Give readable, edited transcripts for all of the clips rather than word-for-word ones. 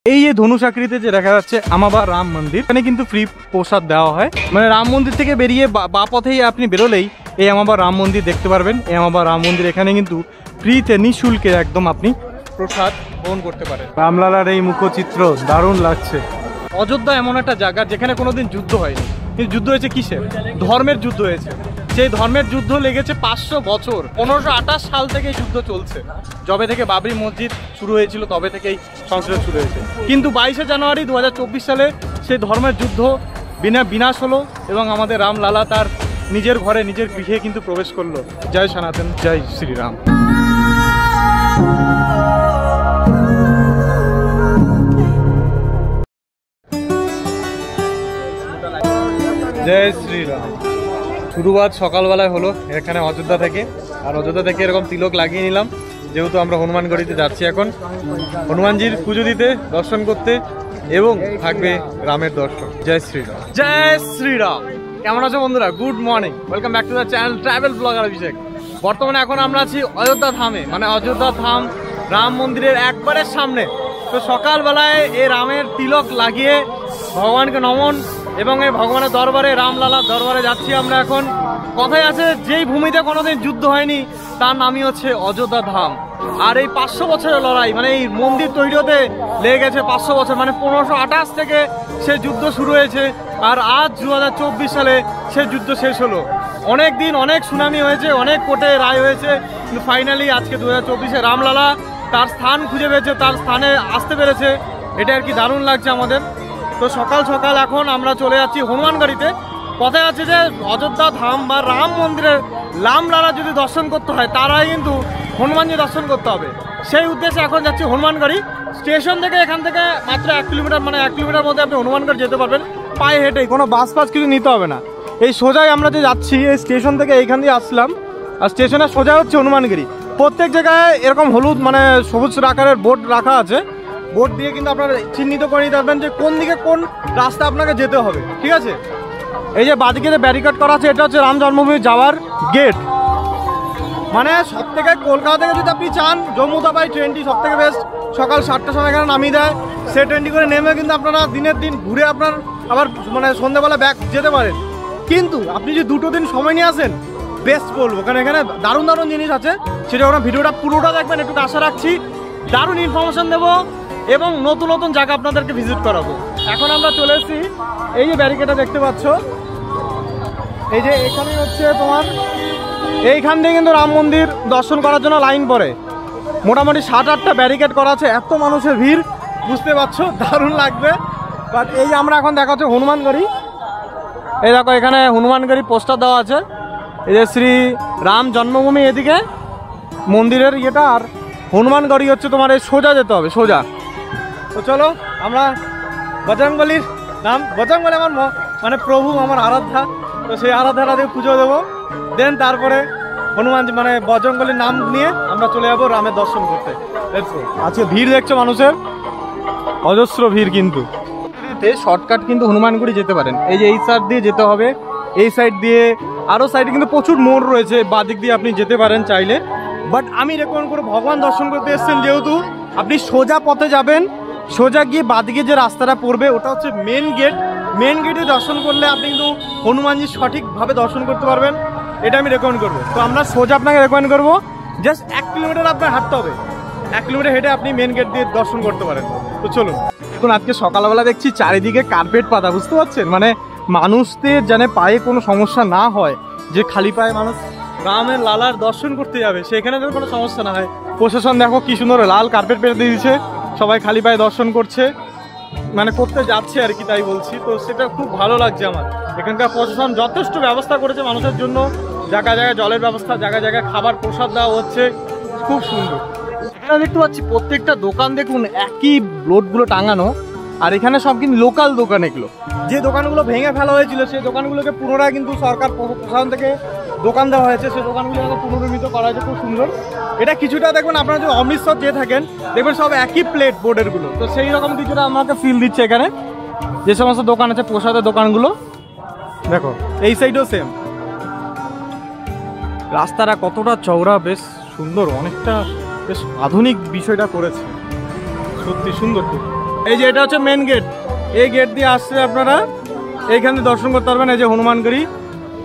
এই যে ধনুষ আকৃতিতে যে দেখা যাচ্ছে আমাবা রাম মন্দির, এখানে কিন্তু ফ্রি প্রসাদ দেওয়া হয়। মানে রাম মন্দির থেকে বেরিয়ে বা পথেই আপনি বেরোলেই এই আমাবা রাম মন্দির দেখতে পারবেন। এই আমাবা রাম মন্দির এখানে কিন্তু ফ্রিতে নিঃশুল্কে একদম আপনি প্রসাদ গ্রহণ করতে পারেন। রামলালার এই মুখচিত্র দারুণ লাগছে। অযোধ্যা এমন একটা জায়গা যেখানে কোনোদিন যুদ্ধ হয়নি, কিন্তু যুদ্ধ হয়েছে কিসের? ধর্মের যুদ্ধ হয়েছে। সেই ধর্মের যুদ্ধ লেগেছে 500 বছর। 1528 সাল থেকে এই যুদ্ধ চলছে। যবে থেকে বাবরি মসজিদ শুরু হয়েছিল তবে থেকেই সংস্কার শুরু হয়েছে। কিন্তু 22শে জানুয়ারি 2024 সালে সেই ধর্মের যুদ্ধ বিনাশ হলো এবং আমাদের রামলালা তার নিজের ঘরে নিজের গৃহে কিন্তু প্রবেশ করলো। জয় সনাতন, জয় শ্রীরাম। জয় শ্রীরাম। শুরুয়াত সকালবেলায় হলো এখানে অযোধ্যা থেকে। আর অযোধ্যা থেকে এরকম তিলক লাগিয়ে নিলাম, যেহেতু আমরা হনুমানগড়িতে যাচ্ছি এখন হনুমানজির পুজো দিতে, দর্শন করতে, এবং থাকবে রামের দর্শন। জয় শ্রীরাম, জয় শ্রীরাম। কেমন আছো বন্ধুরা? Good morning, welcome back to the channel travel blogger Abhishek. বর্তমানে এখন আমরা আছি অযোধ্যা ধামে, মানে অযোধ্যা ধাম রাম মন্দিরের একবারের সামনে। তো সকালবেলায় এই রামের তিলক লাগিয়ে ভগবানকে নমন এবং এই ভগবানের দরবারে, রামলালার দরবারে যাচ্ছি আমরা এখন। কথায় আছে যেই ভূমিতে কোনোদিন যুদ্ধ হয়নি তার নামই হচ্ছে অযোধ্যা ধাম। আর এই 500 বছরের লড়াই, মানে এই মন্দির তৈরি হতে লেগে গেছে 500 বছর, মানে 1528 থেকে সে যুদ্ধ শুরু হয়েছে। আর আজ 2024 সালে সে যুদ্ধ শেষ হলো। অনেক দিন অনেক সুনামি হয়েছে, অনেক কোর্টে রায় হয়েছে, কিন্তু ফাইনালি আজকে 2024-এ রামলালা তার স্থান খুঁজে পেয়েছে, তার স্থানে আসতে পেরেছে। এটা আর কি দারুণ লাগছে আমাদের। তো সকাল সকাল এখন আমরা চলে যাচ্ছি হনুমানগড়িতে। কথায় আছে যে অযোধ্যা ধাম বা রাম মন্দিরের রামলালা যদি দর্শন করতে হয় তারাই কিন্তু হনুমানজি দর্শন করতে হবে। সেই উদ্দেশ্যে এখন যাচ্ছি হনুমানগড়ি স্টেশন থেকে। এখান থেকে মাত্র 1 কিলোমিটার, মানে 1 কিলোমিটার মধ্যে আপনি হনুমানগড় যেতে পারবেন পায়ে হেঁটেই, কোনো বাস ফাস কিছু নিতে হবে না। এই সোজাই আমরা যে যাচ্ছি, এই স্টেশন থেকে এইখান দিয়ে আসলাম, আর স্টেশনে সোজা হচ্ছে হনুমানগড়ি। প্রত্যেক জায়গায় এরকম হলুদ মানে সবুজ আকারের বোর্ড রাখা আছে। বোর্ড দিয়ে কিন্তু আপনারা চিহ্নিত করে নিতে পারবেন যে কোন দিকে কোন রাস্তা আপনাকে যেতে হবে, ঠিক আছে? এই যে বাদিকে যে ব্যারিকেড করা আছে, এটা হচ্ছে রাম জন্মভূমি যাওয়ার গেট। মানে সব থেকে কলকাতা থেকে যদি আপনি চান জম্মুতাবাই ট্রেনটি সব থেকে বেস্ট, সকাল 7টার সময় এখানে নামিয়ে দেয়। সেই ট্রেনটি করে নেমে কিন্তু আপনারা দিনের দিন ঘুরে আপনার আবার মানে সন্ধ্যাবেলা ব্যাক যেতে পারেন। কিন্তু আপনি যদি 2 দিন সময় নিয়ে আসেন, বেস্ট বলবো, কারণ এখানে দারুণ দারুণ জিনিস আছে। সেটা ওরা ভিডিওটা পুরোটা দেখবেন, একটু আশা রাখছি দারুণ ইনফরমেশন দেবো এবং নতুন নতুন জায়গা আপনাদেরকে ভিজিট করাবো। এখন আমরা চলে এসেছি, এই যে ব্যারিকেডটা দেখতে পাচ্ছ, এই যে এখানে হচ্ছে তোমার এইখান থেকে কিন্তু রাম মন্দির দর্শন করার জন্য লাইন পড়ে। মোটামুটি 7-8টা ব্যারিকেড করা আছে। এত মানুষের ভিড়, বুঝতে পারছো, দারুণ লাগবে। বাট এই যে আমরা এখন দেখা হচ্ছে হনুমানগড়ি। এই দেখো এখানে হনুমানগড়ি পোস্টার দেওয়া আছে। এই যে শ্রী রাম জন্মভূমি এদিকে মন্দিরের ইয়েটা, আর হনুমানগড়ি হচ্ছে তোমার এই সোজা যেতে হবে, সোজা। তো চলো আমরা বজরংবলীর নাম, বজরংবলী আমার মানে প্রভু, আমার আরাধ্যা। তো সেই আরাধ্যাকে পুজো দেবো, দেন তারপরে হনুমানজি মানে বজরংবলীর নাম নিয়ে আমরা চলে যাবো রামের দর্শন করতে। আজকে ভিড় দেখছো মানুষের, অজস্র ভিড়। কিন্তু শর্টকাট কিন্তু হনুমানগড়ি যেতে পারেন। এই যে এই সাইড দিয়ে যেতে হবে, এই সাইড দিয়ে আরও সাইডে কিন্তু প্রচুর মোড় রয়েছে, বাদিক দিয়ে আপনি যেতে পারেন চাইলে। বাট আমি রেকমেন্ড করে ভগবান দর্শন করতে এসেছেন যেহেতু, আপনি সোজা পথে যাবেন। সোজা গিয়ে বাদিকে যে রাস্তাটা পড়বে ওটা হচ্ছে মেন গেট। মেন গেটে দর্শন করলে আপনি কিন্তু হনুমানজি সঠিকভাবে দর্শন করতে পারবেন। এটা আমি রেকমেন্ড করবো। তো আমরা সোজা আপনাকে রেকমেন্ড করবো, জাস্ট 1 কিলোমিটার আপনার হাঁটতে হবে। 1 কিলোমিটার হেঁটে আপনি মেন গেট দিয়ে দর্শন করতে পারেন। তো চলুন। এখন আজকে সকালবেলা দেখছি চারিদিকে কার্পেট পাতা, বুঝতে পারছেন? মানে মানুষদের যেন পায়ে কোনো সমস্যা না হয়, যে খালি পায়ে মানুষ রামের লালার দর্শন করতে যাবে সেখানে যেন কোনো সমস্যা না হয়। প্রশাসন দেখো কি সুন্দর লাল কার্পেট পেতে দিয়েছে, সবাই খালি পায়ে দর্শন করছে, মানে করতে যাচ্ছে আর কি, তাই বলছি। তো সেটা খুব ভালো লাগছে আমার। এখানকার প্রশাসন যথেষ্ট ব্যবস্থা করেছে মানুষের জন্য, জায়গায় জায়গায় জলের ব্যবস্থা, জায়গায় জায়গায় খাবার প্রসাদ দেওয়া হচ্ছে, খুব সুন্দর। এখানে দেখতে পাচ্ছি প্রত্যেকটা দোকান দেখুন একই বোর্ডগুলো টাঙানো। আর এখানে সব কিন্তু লোকাল দোকান। এগুলো যে দোকানগুলো ভেঙে ফেলা হয়েছিল সেই দোকানগুলোকে পুনরায় কিন্তু সরকার প্রশাসন থেকে দোকান দেওয়া হয়েছে, সেই দোকানগুলো পুনর্নির্মিত করা হয়েছে, খুব সুন্দর। এটা কিছুটা দেখবেন আপনারা যদি অমৃতসর যেয়ে থাকেন দেখবেন সব একই প্লেট বোর্ডের গুলো। তো সেই রকম কিছুটা আমাকে ফিল দিচ্ছে এখানে যে সমস্ত দোকান আছে, প্রসাদের দোকানগুলো। দেখো এই সাইডও সেম। রাস্তাটা কতটা চওড়া, বেশ সুন্দর, অনেকটা বেশ আধুনিক বিষয়টা করেছে, সত্যি সুন্দর। এই যে এটা হচ্ছে মেন গেট, এই গেট দিয়ে আসছে আপনারা এইখানে দর্শন করতে পারবেন। এই যে হনুমানগড়ি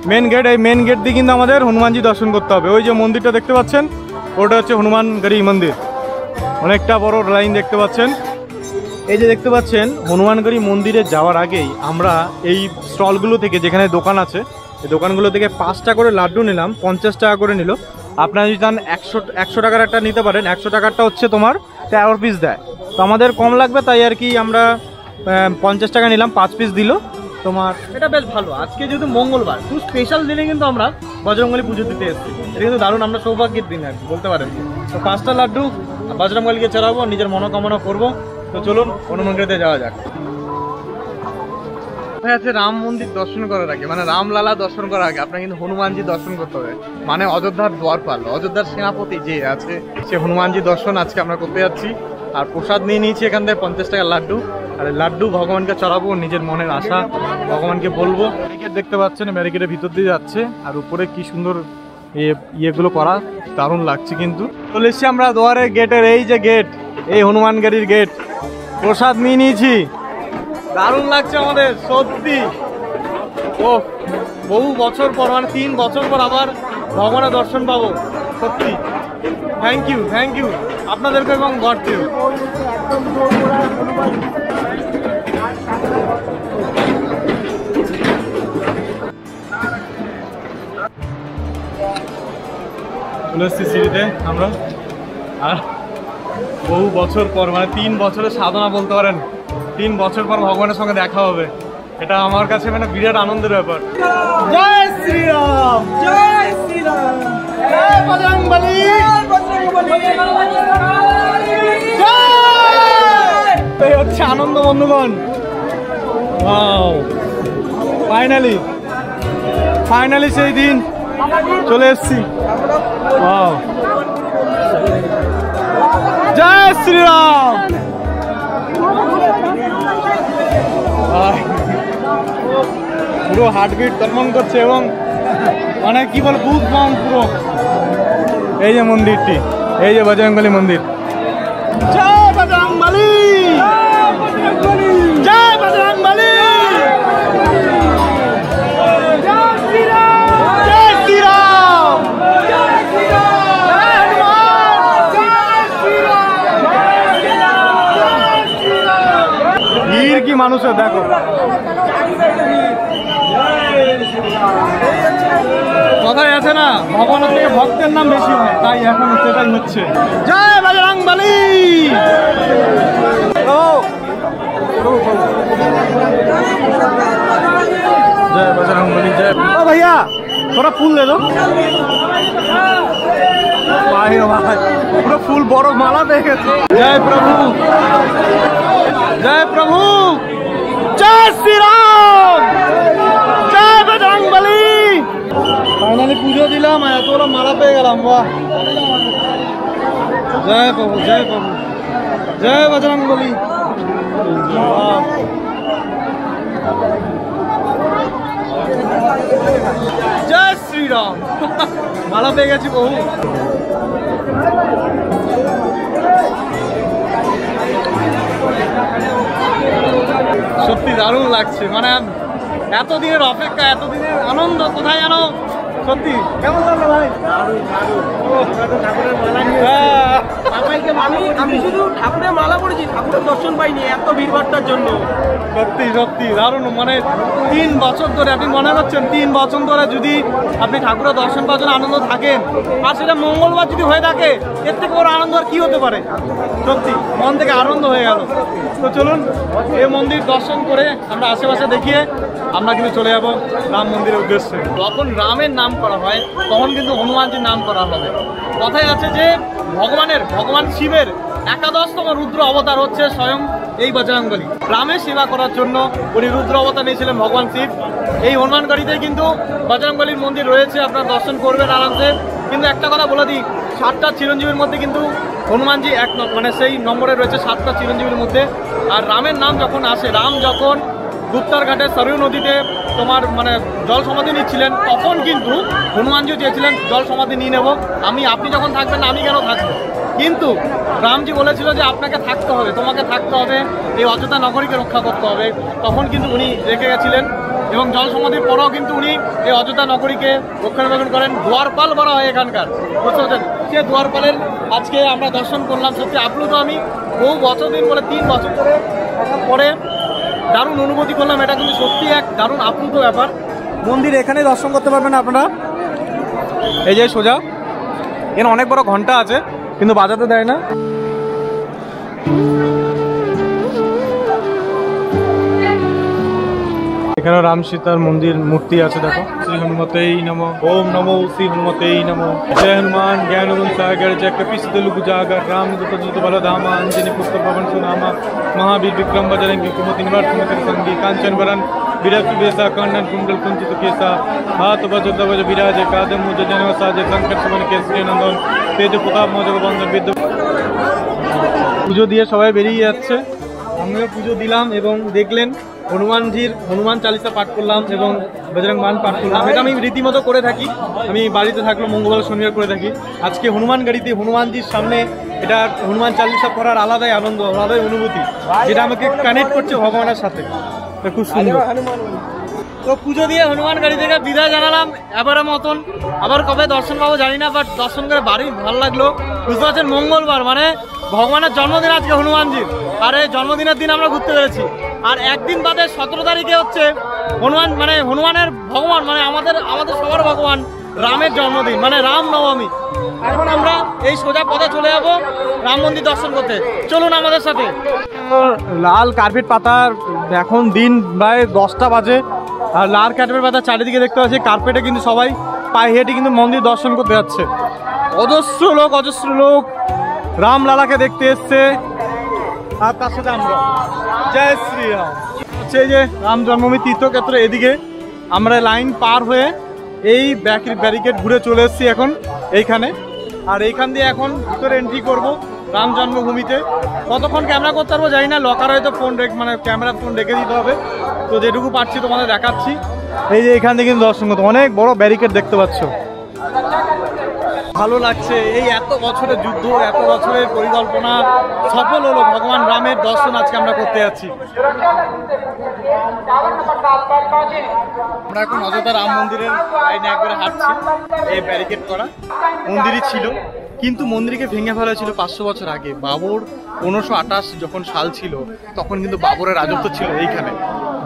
মেন গেট, এই মেন গেট দিয়ে কিন্তু আমাদের হনুমানজি দর্শন করতে হবে। ওই যে মন্দিরটা দেখতে পাচ্ছেন ওটা হচ্ছে হনুমানগড়ি মন্দির, অনেকটা বড় লাইন দেখতে পাচ্ছেন। এই যে দেখতে পাচ্ছেন হনুমানগড়ি মন্দিরে যাওয়ার আগেই আমরা এই স্টলগুলো থেকে, যেখানে দোকান আছে এই দোকানগুলো থেকে 5টা করে লাড্ডু নিলাম, 50 টাকা করে নিল। আপনারা যদি চান 100 টাকার একটা নিতে পারেন। 100 টাকারটা হচ্ছে তোমার 13 পিস দেয়, তো আমাদের কম লাগবে তাই আর কি আমরা 50 টাকা নিলাম, 5 পিস দিল তোমার। এটা বেশ ভালো। আজকে যেহেতু মঙ্গলবার, খুব স্পেশাল দিনে কিন্তু আমরা বজরংবলী পুজো দিতে এসেছি। এটা কিন্তু দারুণ, আমরা সৌভাগ্যের দিন আর বলতে পারেন। তো 5টা লাড্ডু বজরংবলীকে চড়াবো, নিজের মনোকামনা করবো। তো চলুন হনুমানগড়িতে যাওয়া যাক। আছে রাম মন্দির দর্শন করার আগে, মানে রামলালা দর্শন করার আগে আপনার কিন্তু হনুমানজি দর্শন করতে হবে। মানে অযোধ্যার দ্বারপাল, অযোধ্যার সেনাপতি যে আছে সে হনুমানজি দর্শন আজকে আমরা করতে যাচ্ছি। আর প্রসাদ নিয়ে নিয়েছি এখান থেকে 50 টাকার লাড্ডু। আর লাড্ডু ভগবানকে চড়াবো, নিজের মনের আশা ভগবানকে বলবো। ব্যারিকেড দেখতে পাচ্ছেন, ব্যারিকেডের ভিতর দিয়ে যাচ্ছে। আর উপরে কি সুন্দর ইয়েগুলো করা, দারুণ লাগছে। কিন্তু চলে এসছি আমরা দুয়ারের গেটের, এই যে গেট, এই হনুমানগড়ির গেট। প্রসাদ নিয়ে নিয়েছি, দারুণ লাগছে আমাদের সত্যি। ও বহু বছর পর, মানে 3 বছর পর আবার ভগবানের দর্শন পাবো, সত্যি। থ্যাংক ইউ আপনাদেরকে এবং গডকেও। চলে এসছি সিঁড়িতে আমরা। আর বহু বছর পর, মানে 3 বছরের সাধনা বলতে পারেন, 3 বছর পর ভগবানের সঙ্গে দেখা হবে। এটা আমার কাছে মানে বিরাট আনন্দের ব্যাপার। জয় শ্রীরাম, জয় শ্রীরাম, জয় বজরংবলী, এই হচ্ছে আনন্দ বন্ধুগণ। ফাইনালি সেই দিন চলে এসছি। জয় শ্রীরাম। পুরো হার্টবিট তর্মন করছে এবং মানে কি বল, বুক বম পুরো। এই যে মন্দিরটি, এই যে বজরংবলী মন্দির। জয় বজরংবলী, জয় বজরংবলী, জয় শ্রীরাম, জয় শ্রীরাম, জয় শ্রীরাম, জয় হনুমান, জয় শ্রীরাম। ভিড় কি মানুষের দেখো। কথাই আছে না, ভগবানের থেকে ভক্তের নাম বেশি হয়, তাই এখন সেটাই হচ্ছে। জয় বজরংবলী। জয় বজরংবলী, জয়। ও ভাইয়া थोड़ा फूल दे दो भाई। पूरा फूल बड़ माला देखे। जय प्रभु, जय प्रभु, जय श्री राम, जय बजरंगबली। फाइनली पूजो दिलाम, एतोला माला पे गेलाम। वाह, जय प्रभु, जय प्रभु, जय बजरंगबली। जय श्री राम। माला पे गेছি বহু। সত্যি দারুণ লাগছে, মানে এতদিনের অপেক্ষা, এতদিনের আনন্দ কোথায় জানো। সত্যি কেমন লাগলো ভাই? আমি শুধু ঠাকুরের মালা পড়েছি, ঠাকুরের দর্শন পাইনি এত ভিড়ভাট্টার জন্য। সত্যি সত্যি দারুণ, মানে 3 বছর ধরে আপনি মনে করছেন 3 বছর ধরে যদি আপনি ঠাকুরের দর্শন পাওয়ার জন্য আনন্দ থাকেন, আর সেটা মঙ্গলবার যদি হয়ে থাকে, এর থেকে বড় আনন্দ আর কি হতে পারে। সত্যি মন থেকে আনন্দ হয়ে গেল। তো চলুন এই মন্দির দর্শন করে আমরা আশেপাশে দেখিয়ে আমরা কিন্তু চলে যাব রাম মন্দিরের উদ্দেশ্যে। যখন রামের নাম করা হয় তখন কিন্তু হনুমানজির নাম করা হবে। কথায় আছে যে ভগবান শিবের 11তম রুদ্র অবতার হচ্ছে স্বয়ং এই বজরংবলী। রামের সেবা করার জন্য উনি রুদ্র অবতার নিয়েছিলেন ভগবান শিব। এই হনুমানগড়িতে কিন্তু বজরংবলীর মন্দির রয়েছে, আপনারা দর্শন করবেন আরামসে। কিন্তু একটা কথা বলে দিই, 7টা চিরঞ্জীবীর মধ্যে কিন্তু হনুমানজি মানে সেই নম্বরে রয়েছে 7টা চিরঞ্জীবীর মধ্যে। আর রামের নাম যখন আসে, রাম যখন গুপ্তার ঘাটে সরয়ূ নদীতে তোমার মানে জল সমাধি নিচ্ছিলেন, তখন কিন্তু হনুমানজিও চেয়েছিলেন জল সমাধি নিয়ে নেব, আপনি যখন থাকবেন না আমি কেন থাকবো। কিন্তু রামজি বলেছিল যে আপনাকে থাকতে হবে, তোমাকে থাকতে হবে, এই অযোধ্যা নগরীকে রক্ষা করতে হবে। তখন কিন্তু উনি রেখে গেছিলেন এবং জল সমাধির পরেও কিন্তু উনি এই অযোধ্যা নগরীকে রক্ষণাবেক্ষণ করেন। দুয়ারপাল বলা হয় এখানকার, বুঝতে পারছেন? সে দুয়ারপালের আজকে আমরা দর্শন করলাম। সত্যি আপ্লুত আমি, বহু বছর দিন বলে 3 বছর ধরে পরে দারুণ অনুভূতি করলাম। এটা কিন্তু সত্যি এক দারুণ আপ্লুত ব্যাপার। মন্দির এখানে দর্শন করতে পারবেন আপনারা, এই যে সোজা এখানে অনেক বড় ঘন্টা আছে কিন্তু বাজাতে দেয় না। এখানে রাম সীতার মন্দির মূর্তি আছে, দেখো। শ্রী হনুমতেই নমঃ। ওম নমো শ্রী হনুমতেই নমঃ। জয় হনুমান জ্ঞান গুণ সাগর জয় কপিসদলু গুজাগর রামদূত দূত বলধামা अंजनी पुत्र पवन सुनामा महावीर विक्रम बजरंगी कुमति निवार सुमति संगी कांचन वरन विराज सुबेसा कांडन कुंडल कुंचित केसा हाथ वज्र ध्वज विराज कादम मुझ जनव साजे संकट सुमन केसरी नंदन तेज प्रताप मजग बंदन विद्য। পুজো দিয়ে সবাই বেরিয়ে যাচ্ছে, আমিও পুজো দিলাম এবং দেখলেন হনুমানজির হনুমান চালিসা পাঠ করলাম এবং বজরং বাণ পাঠ করলাম। এটা আমি রীতিমতো করে থাকি, আমি বাড়িতে থাকলে মঙ্গলবার শনিবার করে থাকি। আজকে হনুমান গাড়িতে হনুমানজির সামনে এটা হনুমান চালিসা পড়ার আলাদাই আনন্দ, আলাদাই অনুভূতি, যেটা আমাকে কানেক্ট করছে ভগবানের সাথে। খুব সুন্দর। তো পুজো দিয়ে হনুমান গাড়ি থেকে বিদায় জানালাম এবারের মতন। আবার কবে দর্শন পাবো জানি না, বাট দর্শন করে বাড়ি ভালো লাগলো। বুঝতে পারছেন, মঙ্গলবার মানে ভগবানের জন্মদিন আজকে হনুমানজির, আর এই জন্মদিনের দিন আমরা ঘুরতে পেরেছি। আর একদিন বাদে 17 তারিখে হচ্ছে হনুমান, মানে হনুমানের ভগবান, মানে আমাদের সবার ভগবান রামের জন্মদিন, মানে রাম নবমী। এখন আমরা এই সোজা পথে চলে যাবো রাম মন্দির দর্শন করতে। চলুন আমাদের সাথে। লাল কার্পেট পাতার এখন দিন প্রায় 10টা বাজে, আর লাল কার্পেট পাতা চারিদিকে দেখতে পাচ্ছি। কার্পেটে কিন্তু সবাই পায়ে হেঁটে কিন্তু মন্দির দর্শন করতে যাচ্ছে। অজস্র লোক রামলালাকে দেখতে এসছে, আর তার সাথে আমরা। জয় শ্রীরাম। হচ্ছে এই যে রাম জন্মভূমি তীর্থক্ষেত্র, এদিকে আমরা লাইন পার হয়ে এই ব্যারিকেড ঘুরে চলে এসেছি এখন এইখানে। আর এইখান দিয়ে এখন ভিতরে এন্ট্রি করব রাম জন্মভূমিতে। কতক্ষণ ক্যামেরা করতে পারবো জানি না, লকার হয়তো ফোন মানে ক্যামেরা ফোন রেখে দিতে হবে। তো যেটুকু পারছি তোমাদের দেখাচ্ছি। এই যে এখান থেকে কিন্তু দর্শন করতে অনেক বড় ব্যারিকেড দেখতে পাচ্ছ। ভালো লাগছে, এই এত বছরের যুদ্ধ, এত বছরের পরিকল্পনা সফল হলো। ভগবান রামের দর্শন আজকে আমরা করতে যাচ্ছি। আমরা এখন অযোধ্যা রাম মন্দিরের লাইনে একবারে হাঁটছি। এই ব্যারিকেড করা মন্দিরই ছিল, কিন্তু মন্দিরকে ভেঙে ফেলা ছিল 500 বছর আগে। বাবর 1528 যখন সাল ছিল, তখন কিন্তু বাবরের রাজত্ব ছিল এইখানে।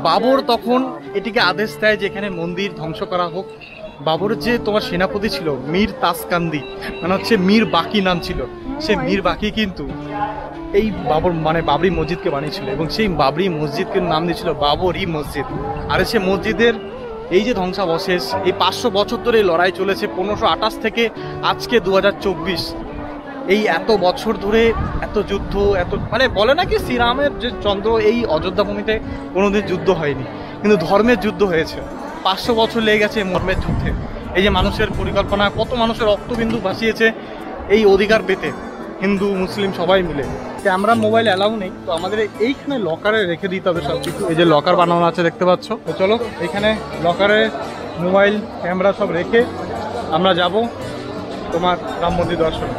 বাবর তখন এটিকে আদেশ দেয় যে এখানে মন্দির ধ্বংস করা হোক। বাবরের যে তোমার সেনাপতি ছিল মীর তাসকান্দি, মানে হচ্ছে মীর বাকি নাম ছিল, সে মীর বাকি কিন্তু এই বাবরি মসজিদকে বানিয়েছিল এবং সেই বাবরি মসজিদকে নাম দিয়েছিল বাবরি মসজিদ। আর সে মসজিদের এই যে ধ্বংসাবশেষ, এই 500 বছর ধরে লড়াই চলেছে, 1528 থেকে আজকে 2024। এই এত বছর ধরে এত যুদ্ধ, এত মানে বলে নাকি শ্রীরামের যে চন্দ্র, এই অযোধ্যা ভূমিতে কোনোদিন যুদ্ধ হয়নি, কিন্তু ধর্মের যুদ্ধ হয়েছে। 500 বছর লেগে গেছে ধর্মের যুদ্ধে। এই যে মানুষের পরিকল্পনা, কত মানুষের রক্তবিন্দু ভাসিয়েছে এই অধিকার পেতে, হিন্দু মুসলিম সবাই মিলে। ক্যামেরা মোবাইল অ্যালাউ নেই, তো আমাদের এইখানে লকারে রেখে দিতে হবে সব কিছু। এই যে লকার বানানো আছে দেখতে পাচ্ছ। তো চলো এখানে লকারে মোবাইল ক্যামেরা সব রেখে আমরা যাব তোমার রাম মন্দির দর্শন।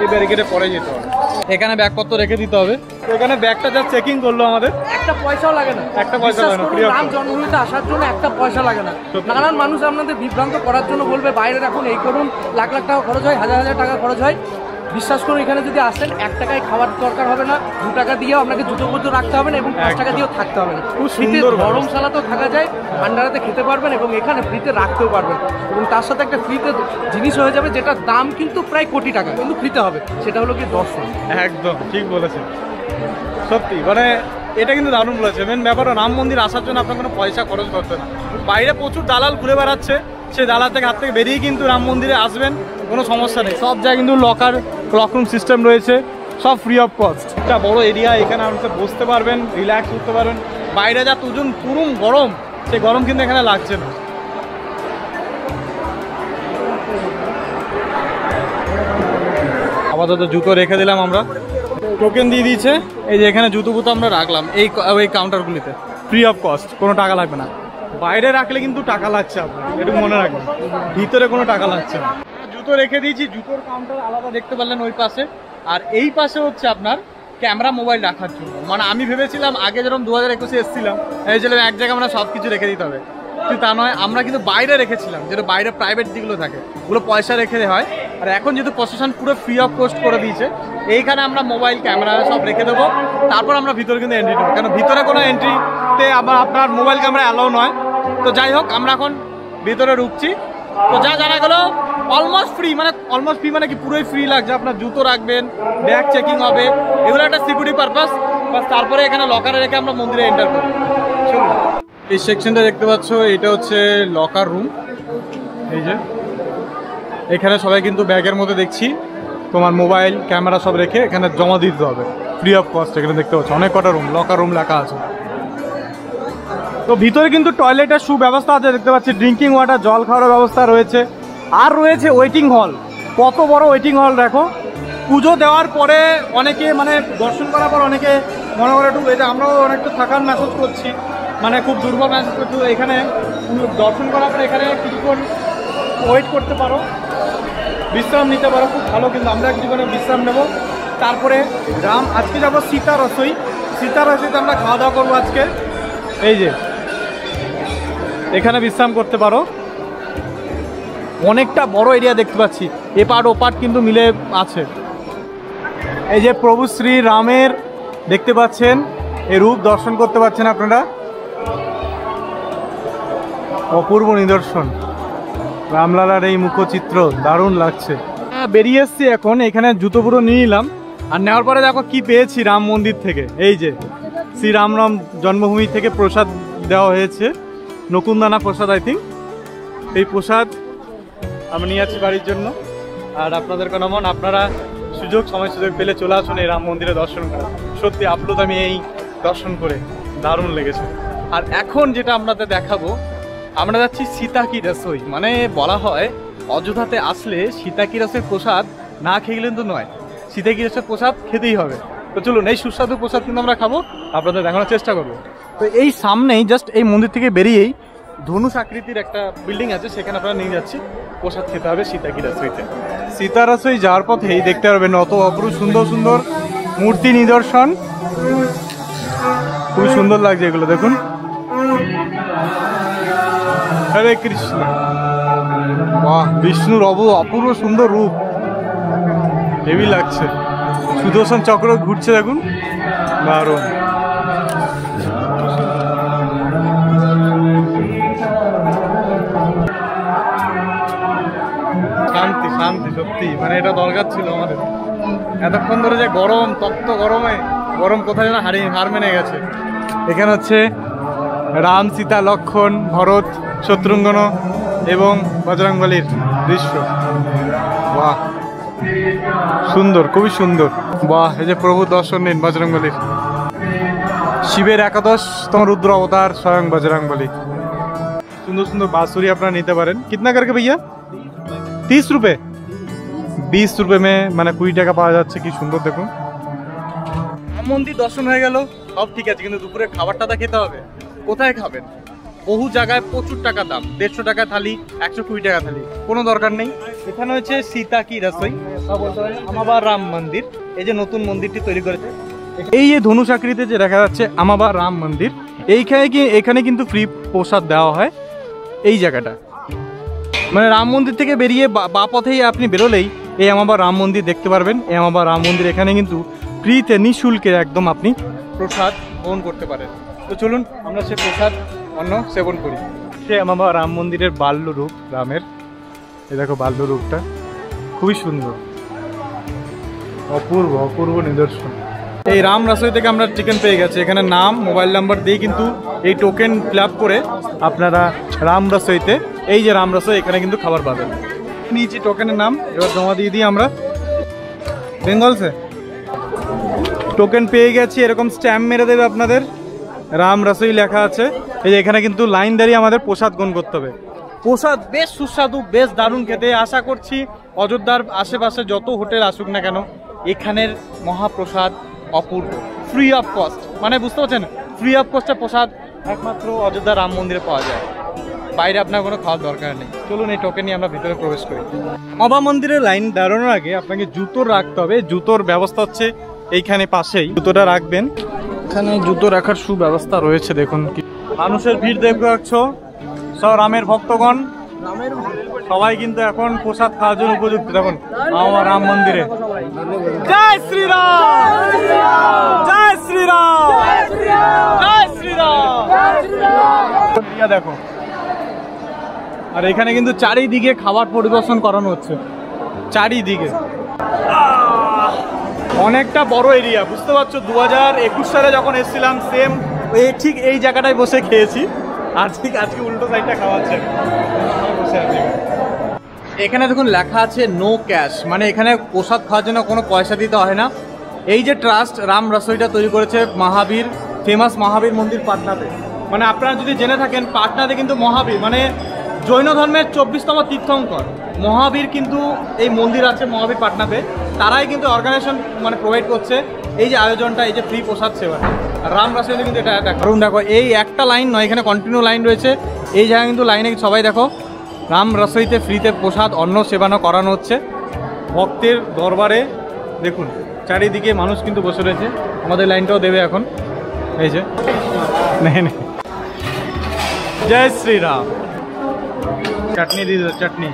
এই ব্যারিকেডে পরে যেতে হবে, এখানে ব্যাগপত্র রেখে দিতে হবে। তো এখানে ব্যাগটা যা চেকিং করলো আমাদের, একটা পয়সাও লাগে না, একটা পয়সা লাগে না। রাম জন্মভূমিতে আসার জন্য একটা পয়সা লাগে না। নানান মানুষ আপনাদের বিভ্রান্ত করার জন্য বলবে বাইরে রাখুন, এই করুন, লাখ লাখ টাকা খরচ হয়, হাজার হাজার টাকা খরচ হয়। বিশ্বাস করুন, এখানে যদি আসেন 1 টাকায় খাওয়ার দরকার হবে না, 2 টাকা দিয়েও আপনাকে জুতো পুজো রাখতে হবে না, এবং 5 টাকা দিয়েও থাকতে হবে না। ফ্রিতে ধর্মশালাতেও থাকা যায়, ভান্ডারাতে খেতে পারবেন এবং এখানে ফ্রিতে রাখতেও পারবেন। এবং তার সাথে একটা ফ্রিতে জিনিস হয়ে যাবে, যেটার দাম কিন্তু প্রায় কোটি টাকা, কিন্তু ফ্রিতে হবে। সেটা হলো কি দর্শন। একদম ঠিক বলেছেন, সত্যি মানে এটা কিন্তু দারুণ বলেছে। মেন ব্যাপার, রাম মন্দির আসার জন্য আপনার কোনো পয়সা খরচ করতে না। বাইরে প্রচুর দালাল ঘুরে বেড়াচ্ছে, সেই দালাল থেকে হাত থেকে বেরিয়ে কিন্তু রাম মন্দিরে আসবেন, কোনো সমস্যা নেই। সব জায়গায় কিন্তু লকরুম সিস্টেম রয়েছে, সব ফ্রি অফ কস্ট। একটা বড় এরিয়া, এখানে আপনি বসতে পারবেন, রিল্যাক্স করতে পারবেন। বাইরে যা তুরুম গরম, সেই গরম কিন্তু এখানে লাগছে না। আপাতত জুতো রেখে দিলাম আমরা, টোকেন দিয়ে দিয়েছে। এই যে এখানে জুতো বুতো আমরা রাখলাম এই কাউন্টারগুলিতে, ফ্রি অফ কস্ট, কোনো টাকা লাগবে না। বাইরে রাখলে কিন্তু টাকা লাগছে, আপনার একটু মনে রাখবেন, ভিতরে কোনো টাকা লাগছে না। জুতো রেখে দিয়েছি, জুতোর কাউন্টার আলাদা দেখতে পারলেন ওই পাশে। আর এই পাশে হচ্ছে আপনার ক্যামেরা মোবাইল রাখার জন্য। মানে আমি ভেবেছিলাম আগে যেরকম 2021-এ এসেছিলাম ভেবেছিলাম এক জায়গায় আমরা সব কিছু রেখে দিতে হবে, কিন্তু তা নয়, আমরা কিন্তু বাইরে রেখেছিলাম, যেটা বাইরে প্রাইভেট যেগুলো থাকে ওগুলো পয়সা রেখে হয়। আর এখন যেহেতু প্রশাসন পুরো ফ্রি অফ কস্ট করে দিয়েছে, এইখানে আমরা মোবাইল ক্যামেরা সব রেখে দেবো, তারপর আমরা ভিতরে কিন্তু এন্ট্রি নেবো, কেন ভিতরে কোনো এন্ট্রিতে আপনার মোবাইল ক্যামেরা অ্যালাউ নয়। তো যাই হোক, আমরা এখন ভিতরে ঢুকছি। তো যা জানা গেলো অলমোস্ট ফ্রি, মানে অলমোস্ট ফ্রি মানে কি পুরোই ফ্রি লাগছে। আপনার জুতো রাখবেন, ব্যাগ চেকিং হবে, এগুলো একটা সিকিউরিটি পারপাস, বাস। তারপরে এখানে লকারে রেখে আমরা মন্দিরে এন্টার করবো। চলুন। এই সেকশনটা দেখতে পাচ্ছ, এটা হচ্ছে লকার রুম। এই যে এখানে সবাই কিন্তু ব্যাগের মধ্যে দেখছি তোমার মোবাইল ক্যামেরা সব রেখে এখানে জমা দিতে হবে ফ্রি অফ কস্ট। এখানে দেখতে পাচ্ছ অনেক কটা রুম, লকার রুম লেখা আছে। তো ভিতরে কিন্তু টয়লেটের সুব্যবস্থা আছে, দেখতে পাচ্ছি ড্রিঙ্কিং ওয়াটার, জল খাওয়ার ব্যবস্থা রয়েছে। আর রয়েছে ওয়েটিং হল, কত বড় ওয়েটিং হল দেখো। পুজো দেওয়ার পরে অনেকে মানে দর্শন করার পর অনেকে মনে করে একটু, এটা আমরাও অনেকটা থাকার মেসেজ করছি, মানে খুব দুর্বল মেসেজ করছি। এখানে দর্শন করার পরে এখানে কিছুক্ষণ ওয়েট করতে পারো, বিশ্রাম নিতে পারো, খুব ভালো। কিন্তু আমরা কিছুক্ষণ বিশ্রাম নেব, তারপরে আজকে যাবো সীতা রসই। সীতা রসইতে আমরা খাওয়া দাওয়া করবো আজকে। এই যে এখানে বিশ্রাম করতে পারো, অনেকটা বড় এরিয়া দেখতে পাচ্ছি, এপাট ওপাট কিন্তু মিলে আছে। এই যে প্রভু শ্রী রামের দেখতে পাচ্ছেন, এই রূপ দর্শন করতে পাচ্ছেন আপনারা, অপূর্ব নিদর্শন। রামলালার এই মুখচিত্র দারুণ লাগছে। বেরিয়ে এসছি এখন, এখানে জুতো পুরো নিয়ে নিলাম। আর নেওয়ার পরে দেখো কি পেয়েছি রাম মন্দির থেকে। এই যে শ্রী রাম জন্মভূমি থেকে প্রসাদ দেওয়া হয়েছে, নকুনদানা প্রসাদ আই থিঙ্ক। এই প্রসাদ আমি নিয়ে যাচ্ছি বাড়ির জন্য। আর আপনাদের কোনো মন, আপনারা সময় সুযোগ পেলে চলে আসুন এই রাম মন্দিরে দর্শন করে। সত্যি আপ্লুত আমি এই দর্শন করে, দারুণ লেগেছে। আর এখন যেটা আপনাদের দেখাবো, আমরা যাচ্ছি সীতা কি রসই। মানে বলা হয় অযোধ্যাতে আসলে সীতা কি রসের প্রসাদ না খেয়ে কিন্তু নয়, সীতা কি রসের প্রসাদ খেতেই হবে। তো চলুন, এই সুস্বাদু প্রসাদ কিন্তু আমরা খাবো, আপনাদের দেখানোর চেষ্টা করবো। তো এই সামনেই জাস্ট এই মন্দির থেকে বেরিয়েই ধনুষ আকৃতির একটা বিল্ডিং আছে, সেখানে আপনারা নিয়ে যাচ্ছি, প্রসাদ খেতে হবে সীতা কি রসইতে। সীতা রসই যাওয়ার পথেই দেখতে পারবেন অত অপরূপ সুন্দর সুন্দর মূর্তি নিদর্শন, খুবই সুন্দর লাগছে এগুলো দেখুন। হরে কৃষ্ণ। বাহ, বিষ্ণুর অপূর্ব সুন্দর রূপ, হেভি লাগছে। সুদর্শন চক্র ঘুরছে দেখুন, দারুণ। শান্তি শান্তি, সত্যি মানে এটা দরকার ছিল আমাদের। এতক্ষণ ধরে যে গরম, তপ্ত গরমে গরম কোথায় যেন হার মেনে গেছে। এখানে হচ্ছে রাম, সীতা, লক্ষ্মণ, ভরত, শত্রুঘ্ন এবং বজরংবলীর দৃশ্য। বাহ, সুন্দর, খুবই সুন্দর। বাহ, এই যে প্রভু দর্শন নিন বজরংবলীর। শিবের 11তম রুদ্র অবতার স্বয়ং বজরংবলী। সুন্দর সুন্দর बांसुरी আপনারা নিতে পারেন। कितना करके भैया? 30 रुपए, 20 रुपए में মানে 20 টাকা পাওয়া যাচ্ছে। কি সুন্দর দেখুন। মন্দির দর্শন হয়ে গেল, সব ঠিক আছে, কিন্তু দুপুরে খাবারটা তো খেতে হবে। কোথায় খাবেন? বহু জায়গায় প্রচুর টাকা দাম, 150 টাকা থালি, 120 টাকা থালি, কোনো দরকার নেই। এখানে হচ্ছে সীতা কি রসই, আমাবার রাম মন্দির। এই যে নতুন মন্দিরটি তৈরি করেছে, এই যে ধনুষ আকৃতিতে যে দেখা যাচ্ছে আমাবার রাম মন্দির, এখানে কিন্তু ফ্রি প্রসাদ দেওয়া হয়। এই জায়গাটা মানে রাম মন্দির থেকে বেরিয়ে বা পথেই আপনি বেরোলেই এই আমাবার রাম মন্দির দেখতে পারবেন। এই আমাবার রাম মন্দির, এখানে কিন্তু ফ্রিতে নিঃশুল্কে একদম আপনি প্রসাদ গ্রহণ করতে পারেন। তো চলুন আমরা সে প্রসাদ অন্ন সেবন করি। সে আমাবার রাম মন্দিরের বাল্য রূপ রামের, এই দেখো বাল্য রূপটা খুবই সুন্দর, অপূর্ব অপূর্ব নিদর্শন। এই রাম রসই থেকে আমরা চিকেন পেয়ে গেছি। এখানে নাম, মোবাইল নাম্বার দিয়ে কিন্তু এই টোকেন ফিল আপ করে আপনারা রাম রসইতে, এই যে রাম রসই, এখানে কিন্তু খাবার পাবেন। নিচে টোকেনের নাম এবার জমা দিয়ে দিই আমরা। বেঙ্গল সে টোকেন পেয়ে গেছি, এরকম স্ট্যাম্প মেরে দেবে আপনাদের, রাম রসই লেখা আছে। এই যে এখানে কিন্তু লাইন দাঁড়িয়ে আমাদের প্রসাদ গ্রহণ করতে হবে। প্রসাদ বেশ সুস্বাদু, বেশ দারুণ খেতে। আশা করছি অযোধ্যার আশেপাশে যত হোটেল আসুক না কেন, এখানের মহাপ্রসাদ অপূর্ব, ফ্রি অফ কস্ট। মানে বুঝতে পারছেন, ফ্রি অফ কস্টে প্রসাদ একমাত্র অযোধ্যা রাম মন্দিরে পাওয়া যায়। বাইরে আপনার কোনো খাওয়ার দরকার নেই। চলুন এই টোকেন নিয়ে আমরা ভিতরে প্রবেশ করি। বাবা মন্দিরের লাইন দাঁড়ানোর আগে আপনাকে জুতো রাখতে হবে। জুতোর ব্যবস্থা হচ্ছে এইখানে পাশেই, জুতোটা রাখবেন। এখানে জুতো রাখার সুব্যবস্থা রয়েছে। দেখুন কি মানুষের ভিড় দেখতে পাচ্ছ, সব রামের ভক্তগণ সবাই কিন্তু এখন প্রসাদ খাওয়ার জন্য উপযুক্ত। দেখুন আমার রাম মন্দিরে জয় শ্রীরাম, জয় শ্রীরাম, জয় শ্রীরাম। দেখো, আর এখানে কিন্তু চারিদিকে খাবার পরিবেশন করানো হচ্ছে, চারিদিকে অনেকটা বড় এরিয়া। বুঝতে পারছো 2021 সালে যখন এসেছিলাম সেম ঠিক এই জায়গাটায় বসে খেয়েছি, আর ঠিক আজকে উল্টো সাইডটা খাওয়াচ্ছে। এখানে দেখুন লেখা আছে নো ক্যাশ, মানে এখানে প্রসাদ খাওয়ার জন্য কোনো পয়সা দিতে হয় না। এই যে ট্রাস্ট রাম রসোইটা তৈরি করেছে মহাবীর, ফেমাস মহাবীর মন্দির পাটনাতে। মানে আপনারা যদি জেনে থাকেন পাটনাতে কিন্তু মহাবীর মানে জৈন ধর্মের 24তম তীর্থঙ্কর মহাবীর কিন্তু এই মন্দির আছে মহাবীর পাটনাতে। তারাই কিন্তু অর্গানাইজেশন মানে প্রোভাইড করছে এই যে আয়োজনটা, এই যে ফ্রি প্রসাদ সেবা। আর রাম রসোইতে কিন্তু এটা কারণ দেখো এই একটা লাইন নয়, এখানে কন্টিনিউ লাইন রয়েছে। এই জায়গায় কিন্তু লাইনে সবাই দেখো রাম রসোইতে ফ্রিতে প্রসাদ অন্ন সেবানো করানো হচ্ছে ভক্তের দরবারে। দেখুন চারিদিকে মানুষ কিন্তু বসে রয়েছে। আমাদের লাইনটাও দেবে এখন, এই যে নেই। জয় শ্রীরাম। চাটনি দিয়ে দাও, চাটনি।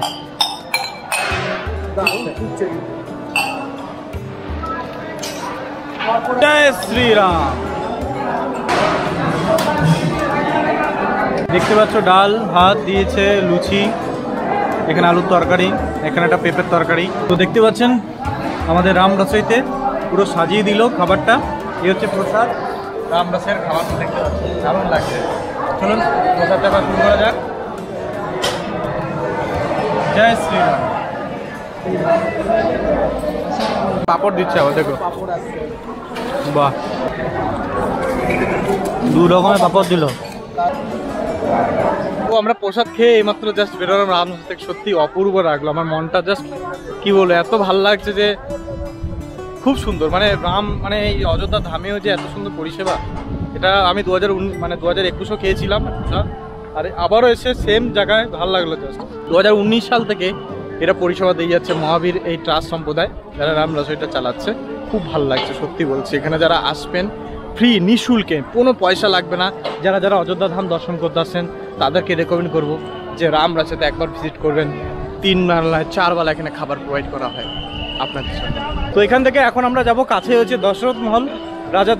জয় শ্রীরাম। দেখতে পাচ্ছ ডাল ভাত দিয়েছে, লুচি, এখানে আলুর তরকারি, এখানে একটা পেঁপের তরকারি। তো দেখতে পাচ্ছেন আমাদের রাম রসোইতে পুরো সাজিয়ে দিল খাবারটা। এই হচ্ছে প্রসাদ, রাম রসের খাবার দেখতে পাচ্ছেন, দারুণ লাগছে। চলুন প্রসাদটা এবার শুরু করা যাক। জয় শ্রীরাম। পাপড় দিচ্ছে আবার, দেখো বাহ, 2 রকমের পাপড় দিল। আমরা প্রসাদ খেয়ে এইমাত্র জাস্ট বেরোলাম রাম রসোই থেকে, সত্যি অপূর্ব লাগলো। আমার মনটা জাস্ট কি বলবো, এত ভালো লাগছে যে খুব সুন্দর। মানে রাম মানে এই অযোধ্যা ধামেও যে এত সুন্দর পরিষেবা, এটা আমি 2021-ও খেয়েছিলাম, আর আবারও এসে সেম জায়গায় ভালো লাগলো। জাস্ট 2019 সাল থেকে এরা পরিষেবা দিয়ে যাচ্ছে মহাবীর এই ট্রাস্ট সম্প্রদায়, যারা রাম রসোইটা চালাচ্ছে। খুব ভালো লাগছে সত্যি বলছি। এখানে যারা আসবেন ফ্রি নিঃশুল্কে, কোনো পয়সা লাগবে না। যারা যারা অযোধ্যা ধাম দর্শন করতে আসেন তাদেরকে রেকমেন্ড করব যে রাম রসোইতে একবার ভিজিট করবেন। 3 বেলায় 4 বেলা এখানে খাবার প্রোভাইড করা হয় আপনাদের জন্য। তো এখান থেকে এখন আমরা যাব কাছে হচ্ছে দশরথ মহল। রাজা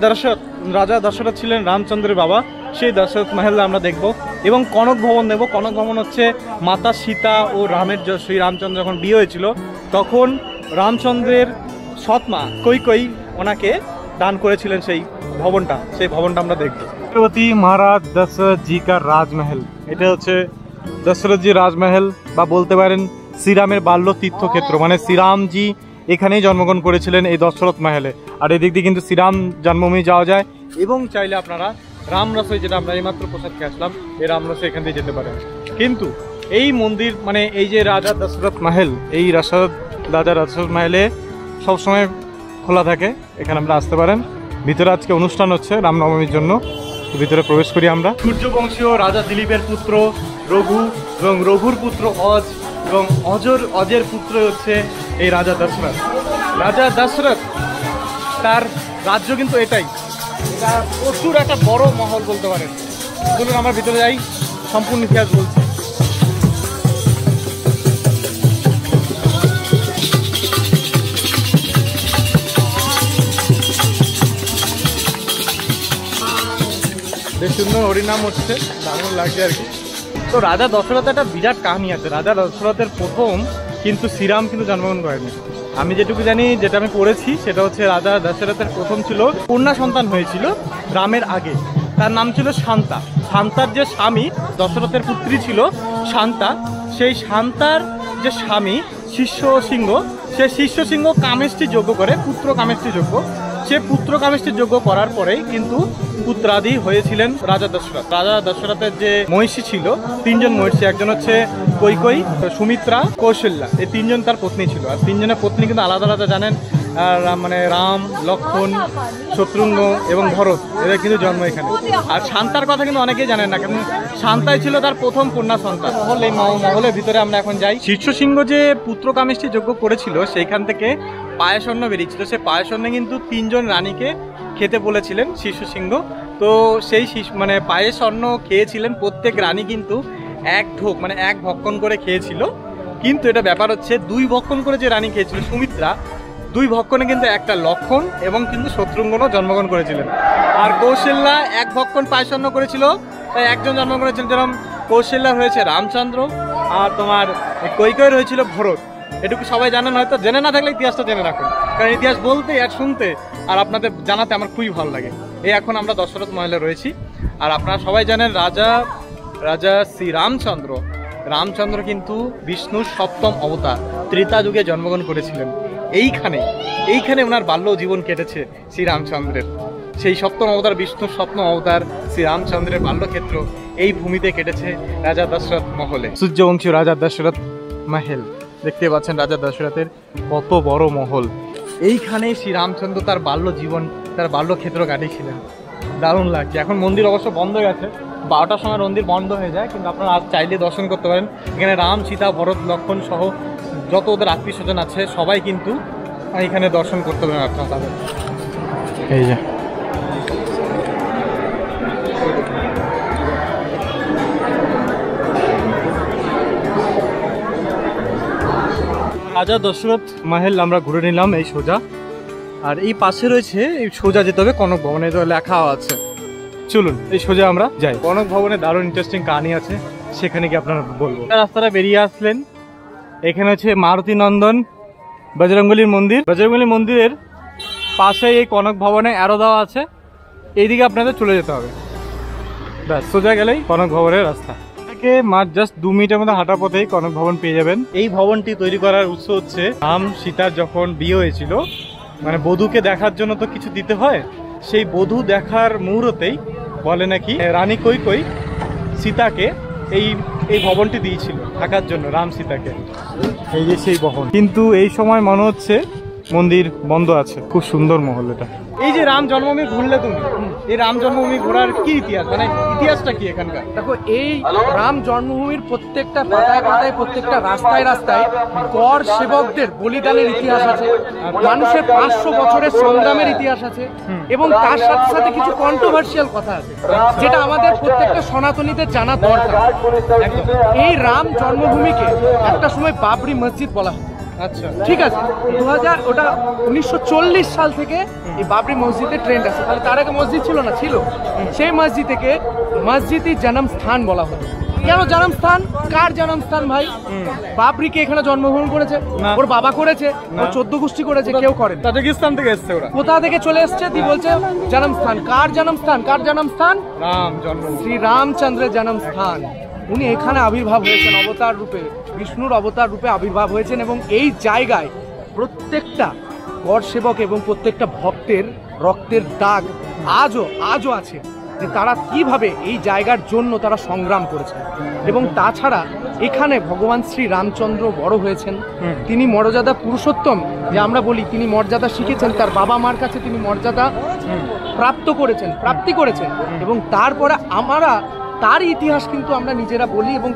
দশরথ ছিলেন রামচন্দ্রের বাবা, সেই দশরথ মহল আমরা দেখব এবং কনক ভবন দেব। কনক ভবন হচ্ছে মাতা সীতা ও রামের শ্রী রামচন্দ্র যখন বিয়ে হয়েছিল তখন রামচন্দ্রের সৎমা কৈকেয়ী ওনাকে দান করেছিলেন সেই ভবনটা আমরা দেখব। ছত্রপতি মহারাজ দশরথ জি কা রাজমহল, এটা হচ্ছে দশরথ জি রাজমহল বা বলতে পারেন শ্রীরামের বাল্য তীর্থক্ষেত্র। মানে শ্রীরামজি এখানেই জন্মগ্রহণ করেছিলেন এই দশরথ মহলে। আর এদিক দিয়ে কিন্তু শ্রীরাম জন্মভূমি যাওয়া যায় এবং চাইলে আপনারা রাম রসোই, যেটা আমরা এইমাত্র প্রসাদ খেয়ে আসলাম, এই রাম রসোই এখান দিয়ে যেতে পারেন। কিন্তু এই মন্দির মানে এই যে রাজা দশরথ মহল, এই রাজা দশরথ মহলে সবসময় খোলা থাকে, এখানে আমরা আসতে পারেন। ভিতরে আজকে অনুষ্ঠান হচ্ছে রামনবমীর জন্য, ভিতরে প্রবেশ করি আমরা। সূর্যবংশীয় রাজা দিলীপের পুত্র রঘু এবং রঘুর পুত্র অজ এবং অজের পুত্র হচ্ছে এই রাজা দশরথ। রাজা দশরথ তার রাজ্য কিন্তু এটাই, এটা প্রচুর একটা বড় মহল বলতে পারেন। চলুন আমরা ভিতরে যাই, সম্পূর্ণ ইতিহাস বলছি। বেশ সুন্দর হরিনাম হচ্ছে, দারুণ লাগছে আর কি। তো রাজা দশরথের একটা বিরাট কাহিনী আছে। রাজা দশরথের প্রথম কিন্তু শ্রীরাম কিন্তু জন্মগ্রহণ করেনি। আমি যেটুকু জানি, যেটা আমি পড়েছি, সেটা হচ্ছে রাজা দশরথের প্রথম ছিল কন্যা সন্তান হয়েছিল রামের আগে, তার নাম ছিল শান্তা। শান্তার যে স্বামী দশরথের পুত্রী ছিল শান্তা, সেই শান্তার যে স্বামী শিষ্য সিংহ, সে শিষ্য সিংহ কামেষ্টি যজ্ঞ করে, পুত্র কামেষ্টি যজ্ঞ। সে পুত্র কামেষ্টি যজ্ঞ করার পরেই কিন্তু পুত্রাদি হয়েছিলেন রাজা দশরথ। রাজা দশরথের যে মহিষী ছিল, 3 জন মহিষী, একজন হচ্ছে কৈকেয়ী, সুমিত্রা, কৌশল্যা, এই 3 জন তার পত্নী ছিল। আর 3 জনের পত্নী কিন্তু আলাদা আলাদা, জানেন আর মানে রাম, লক্ষ্মণ, শত্রুঘ্ন এবং ভরত এদের কিন্তু জন্ম এখানে। আর শান্তার কথা কিন্তু অনেকেই জানেন না, কারণ শান্তাই ছিল তার প্রথম কন্যা সন্তান। মহল, এই মহলের ভিতরে আমরা এখন যাই। শীর্ষসিংহ যে পুত্র কামেষ্টি যজ্ঞ করেছিল সেইখান থেকে পায়াসন্ন বেরিয়েছিল। সে পায়াসন্নে কিন্তু 3 জন রানীকে খেতে বলেছিলেন শীর্ষসিংহ। তো সেই মানে পায়েসন্ন খেয়েছিলেন প্রত্যেক রানী, কিন্তু 1 ঢোক মানে 1 ভক্ষণ করে খেয়েছিল। কিন্তু এটা ব্যাপার হচ্ছে 2 ভক্ষণ করে যে রানী খেয়েছিল সুমিত্রা, 2 ভক্ষণে কিন্তু একটা লক্ষণ এবং কিন্তু শত্রুঘ্নও জন্মগ্রহণ করেছিলেন। আর কৌশল্যা 1 ভক্ষণ পায়সন্ন করেছিল, তাই একজন জন্মগ্রহণ করেছিলেন। যেরকম কৌশল্যা হয়েছে রামচন্দ্র, আর তোমার কৈকেয়ীর হয়েছিল ভরত। এটুকু সবাই জানেন, হয়তো জেনে না থাকলে ইতিহাসটা জেনে রাখুন, কারণ ইতিহাস বলতে আর শুনতে আর আপনাদের জানাতে আমার খুবই ভালো লাগে। এই এখন আমরা দশরথ মহলে রয়েছি। আর আপনারা সবাই জানেন রাজা শ্রী রামচন্দ্র কিন্তু বিষ্ণুর 7ম অবতার, ত্রেতা যুগে জন্মগ্রহণ করেছিলেন। এইখানে ওনার বাল্য জীবন কেটেছে শ্রীরামচন্দ্রের। সেই 7ম অবতার, বিষ্ণুর 7ম অবতার শ্রীরামচন্দ্রের বাল্যক্ষেত্র এই ভূমিতে কেটেছে রাজা দশরথ মহলে। সূর্যবংশী রাজা দশরথ মহল দেখতে পাচ্ছেন, রাজা দশরথের কত বড় মহল। এইখানে শ্রীরামচন্দ্র তার বাল্য জীবন, তার বাল্যক্ষেত্র কাটিয়েছিলেন। দারুণ লাগছে। এখন মন্দির অবশ্য বন্ধ হয়ে গেছে, 12টার সময় মন্দির বন্ধ হয়ে যায়, কিন্তু আপনারা আজ চাইলে দর্শন করতে পারেন। এখানে রাম, সীতা, ভরত, লক্ষ্মণ সহ যত ওদের আত্মীয় স্বজন আছে সবাই কিন্তু এখানে দর্শন করতে পারেন আপনারা তাদের। এই যে রাজা দশরথ মহল আমরা ঘুরে নিলাম এই সোজা। আর এই পাশে রয়েছে, এই সোজা যেতে হবে কনক ভবনে, তো লেখা আছে। চলুন এই সোজা আমরা যাই। কনক ভবনে দারুণ ইন্টারেস্টিং কাহিনী আছে, সেখানে কি আপনারা বলবো। রাস্তাটা বেরিয়ে আসলেন, এখানে হচ্ছে মারুতি নন্দন বজরঙ্গলির মন্দির। বজরঙ্গলি মন্দিরের পাশে এই কনক ভবনে অ্যারো দেওয়া আছে, এইদিকে আপনাদের চলে যেতে হবে। ব্যাস, সোজা গেলেই কনক ভবনের রাস্তা। মাত্র জাস্ট 2 মিনিটের মধ্যে হাঁটা পথেই কনক ভবন পেয়ে যাবেন। এই ভবনটি তৈরি করার উৎস হচ্ছে রাম সীতার যখন বিয়ে হয়েছিল, মানে বধূকে দেখার জন্য তো কিছু দিতে হয়, সেই বধূ দেখার মুহূর্তেই বলে নাকি রানী কৈকেয়ী সীতাকে এই ভবনটি দিয়েছিল থাকার জন্য, রাম সীতাকে। এই যে সেই ভবন, কিন্তু এই সময় মনে হচ্ছে মন্দির বন্ধ আছে। খুব সুন্দর মহল এটা। এই যে রাম জন্মভূমি ঘুরলে তুমি, এই রাম জন্মভূমি ঘোরার কি ইতিহাস, মানে ইতিহাসটা কি এখানকার? দেখো, এই রাম জন্মভূমির প্রত্যেকটা পাতায় পাতায়, প্রত্যেকটা রাস্তায় রাস্তায় কর সেবকদের বলিদানের ইতিহাস আছে, মানুষের 500 বছরের সংগ্রামের ইতিহাস আছে, এবং তার সাথে সাথে কিছু কন্ট্রোভার্সিয়াল কথা আছে, যেটা আমাদের প্রত্যেকটা সনাতনীদের জানা দরকার। এই রাম জন্মভূমিকে একটা সময় বাবরি মসজিদ বলা হয়। আচ্ছা, ঠিক আছে, 1940 সাল থেকে এই বাবরি মসজিদের ট্রেন্ড আছে। তাহলে তার আগে মসজিদ ছিল না? ছিল। সেই মসজিদ থেকে মসজিদ-ই জন্মস্থান বলা হতো। কেন জন্মস্থান? কার জন্মস্থান ভাই? বাবরিকে এখানে জন্মগ্রহণ করেছে, ওর বাবা করেছে, ওর 14 গোষ্ঠী করেছে, কেউ করে। তাজিকিস্তান থেকে এসছে ওরা। কোথা থেকে চলে এসছে তুই বলছে? জন্মস্থান। কার জন্মস্থান? কার জন্মস্থান? রাম জন্মভূমি, শ্রী রামচন্দ্রের জন্মস্থান। উনি এখানে আবির্ভাব হয়েছেন অবতার রূপে, বিষ্ণুর অবতার রূপে আবির্ভাব হয়েছেন, এবং এই জায়গায় প্রত্যেকটা গড় সেবক এবং প্রত্যেকটা ভক্তের রক্তের দাগ আজও আছে, যে তারা কিভাবে এই জায়গার জন্য তারা সংগ্রাম করেছেন। এবং তাছাড়া এখানে ভগবান শ্রী রামচন্দ্র বড় হয়েছেন, তিনি মর্যাদা পুরুষোত্তম যে আমরা বলি, তিনি মর্যাদা শিখেছেন তার বাবা মার কাছে, তিনি মর্যাদা প্রাপ্তি করেছেন। এবং তারপরে আমরা তার ইতিহাস কিন্তু আমরা নিজেরা বলি, এবং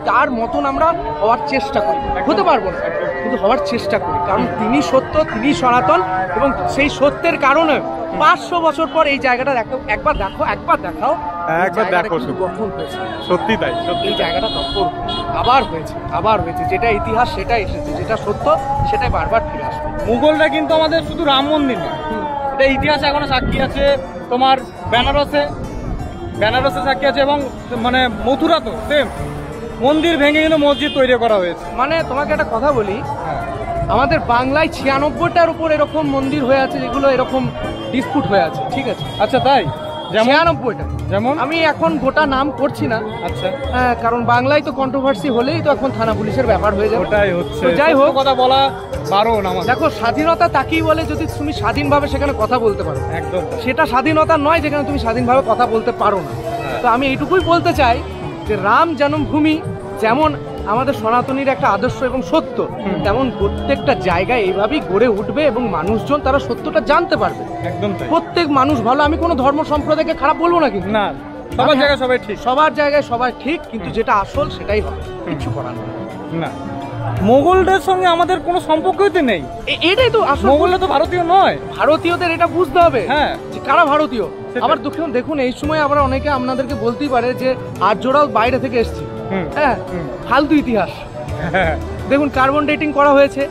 তার মতন আমরা হওয়ার চেষ্টা করি। হতে পারবো না, কিন্তু হওয়ার চেষ্টা করি, কারণ তিনি সত্য, তিনি সনাতন, এবং সেই সত্যের কারণে 500 বছর পর এই জায়গাটা একবার দেখাও। গঠন হয়েছে, সত্যি তাই। এই জায়গাটা তখন আবার হয়েছে, যেটা ইতিহাস সেটা এসেছে, যেটা সত্য সেটাই বারবার ফিরে আসবে। মুঘলরা কিন্তু আমাদের শুধু রাম মন্দির নয়, এটা ইতিহাস এখনো সাক্ষী আছে। তোমার বেনারসে সাক্ষী আছে, এবং মানে মথুরা তো সেম মন্দির ভেঙে কিন্তু মসজিদ তৈরি করা হয়েছে। মানে তোমাকে একটা কথা বলি, আমাদের বাংলায় 96টার উপর এরকম মন্দির হয়ে আছে যেগুলো এরকম ডিসপুট হয়ে আছে। ঠিক আছে, আচ্ছা তাই? 96টা। যেমন আমি এখন গোটা নাম করছি না। আচ্ছা, হ্যাঁ, কারণ বাংলায় তো কন্ট্রোভার্সি হলেই তো এখন থানা পুলিশের ব্যাপার হয়ে যাবে। ওটাই হচ্ছে। যাই হোক, কথা বলা বারণ আমাদের। দেখো, স্বাধীনতা তাকেই বলে যদি তুমি স্বাধীনভাবে সেখানে কথা বলতে পারো। একদম, সেটা স্বাধীনতা নয় যেখানে তুমি স্বাধীনভাবে কথা বলতে পারো না। তো আমি এইটুকুই বলতে চাই যে রাম জন্মভূমি যেমন আমাদের সনাতনীর একটা আদর্শ এবং সত্য, তেমন প্রত্যেকটা জায়গায় এইভাবেই গড়ে উঠবে এবং মানুষজন তারা সত্যটা জানতে পারবে। একদম তাই। প্রত্যেক মানুষ ভালো, আমি কোনো ধর্ম সম্প্রদায়কে খারাপ বলবো না, কিন্তু না, সবার জায়গায় সবাই ঠিক। সবার জায়গায় সবাই ঠিক, কিন্তু যেটা আসল সেটাই হবে, কিছু করার নেই। না, মোগলদের সঙ্গে আমাদের কোনো সম্পর্কই তো নেই। এটাই তো আসল। মোগলরা তো ভারতীয় নয়। ভারতীয়দের এটা বুঝতে হবে, হ্যাঁ, যে কারা ভারতীয়। আবার দেখুন এই সময় আবার অনেকে আপনাদেরকে বলতেই পারে যে আর্যরাও বাইরে থেকে এসেছে। হ্যাঁ, ফালতু ইতিহাস। দেখুন কার্বন ডেটিং করা হয়েছে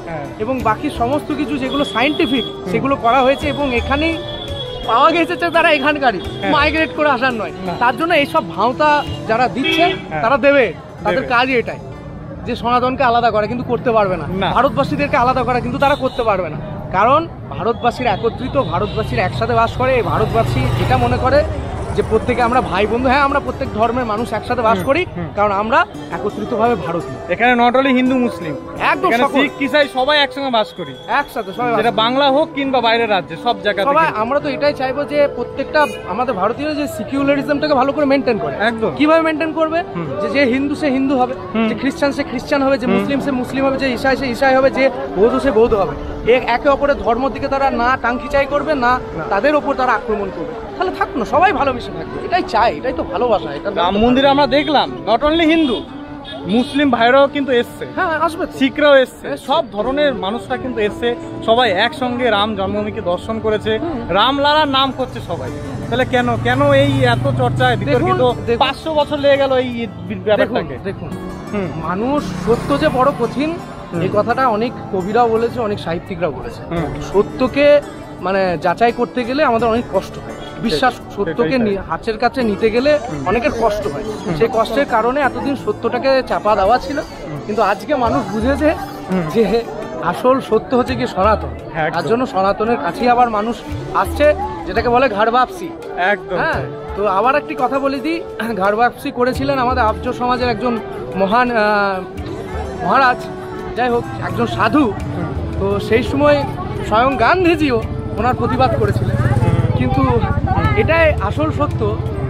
এবং বাকি সমস্ত কিছু যেগুলো সায়েন্টিফিক সেগুলো করা হয়েছে, এবং এখানেই পাওয়া গেছে যে তারা এখানকারই, মাইগ্রেট করে আসার নয়। তার জন্য এইসব ভাওতা যারা দিচ্ছে তারা দেবে, তাদের কাজই এটাই যে সনাতনকে আলাদা করে, কিন্তু করতে পারবে না। ভারতবাসীদেরকে আলাদা করা কিন্তু তারা করতে পারবে না, কারণ ভারতবাসীর একত্রিত, ভারতবাসীর একসাথে বাস করে। ভারতবাসী যেটা মনে করে যে প্রত্যেকে আমরা ভাই বন্ধু। হ্যাঁ, আমরা প্রত্যেক ধর্মের মানুষ একসাথে বাস করি, কারণ আমরা একত্রিতভাবে ভারতীয়। এখানে নট অনলি হিন্দু মুসলিম, একদম শিখ ইসাই সবাই একসঙ্গে বাস করি, একসাথে সবাই। যেটা বাংলা হোক কিংবা বাইরের রাজ্যে, সব জায়গায় সবাই। আমরা তো এটাই চাইবো যে প্রত্যেকটা আমাদের ভারতীয় যে সিকিউলারিজমটাকে ভালো করে মেনটেন করে। একদম। কিভাবে মেনটেন করবে? যে হিন্দু সে হিন্দু হবে, যে খ্রিস্টান সে খ্রিস্টান হবে, যে মুসলিম সে মুসলিম হবে, যে ঈসাই সে ঈসাই হবে, যে বৌদ্ধ সে বৌদ্ধ হবে। একে অপরের ধর্মের দিকে তারা না টাঙ্কিচাই করবে, না তাদের ওপর তারা আক্রমণ করবে, তাহলে থাকুন না, সবাই ভালোবেসে থাকবে। এটাই চাই, এটাই তো ভালোবাসা। এটা রাম মন্দিরে আমরা দেখলাম নট অনলি হিন্দু, মুসলিম ভাইরাও কিন্তু এসছে, হ্যাঁ আসবে, শিখরাও এসছে, সব ধরনের মানুষরা কিন্তু এসছে, সবাই একসঙ্গে রাম জন্মভূমিকে দর্শন করেছে, রামলালার নাম করছে সবাই। তাহলে কেন কেন এই এত চর্চায় বিতর্কিত? 500 বছর লেগে গেল এই ব্যাপারটাকে। দেখুন, মানুষ সত্য যে বড় কঠিন, এই কথাটা অনেক কবিরাও বলেছে, অনেক সাহিত্যিকরাও বলেছে। সত্যকে মানে যাচাই করতে গেলে আমাদের অনেক কষ্ট হয়, বিশ্বাস সত্যকে হাতের কাছে নিতে গেলে অনেকের কষ্ট হয়। সেই কষ্টের কারণে এতদিন সত্যটাকে চাপা দেওয়া ছিল, কিন্তু আজকে মানুষ বুঝেছে যে আসল সত্য হচ্ছে কি সনাতন। তার জন্য সনাতনের কাছেই আবার মানুষ আসছে, যেটাকে বলে ঘাড় বাপসি। একদম। হ্যাঁ, তো আবার একটি কথা বলে দিই, ঘাড় বাপসি করেছিলেন আমাদের আর্য সমাজের একজন মহান মহারাজ, যাই হোক একজন সাধু। তো সেই সময় স্বয়ং গান্ধীজিও ওনার প্রতিবাদ করেছিলেন, কিন্তু এটাই আসল সত্য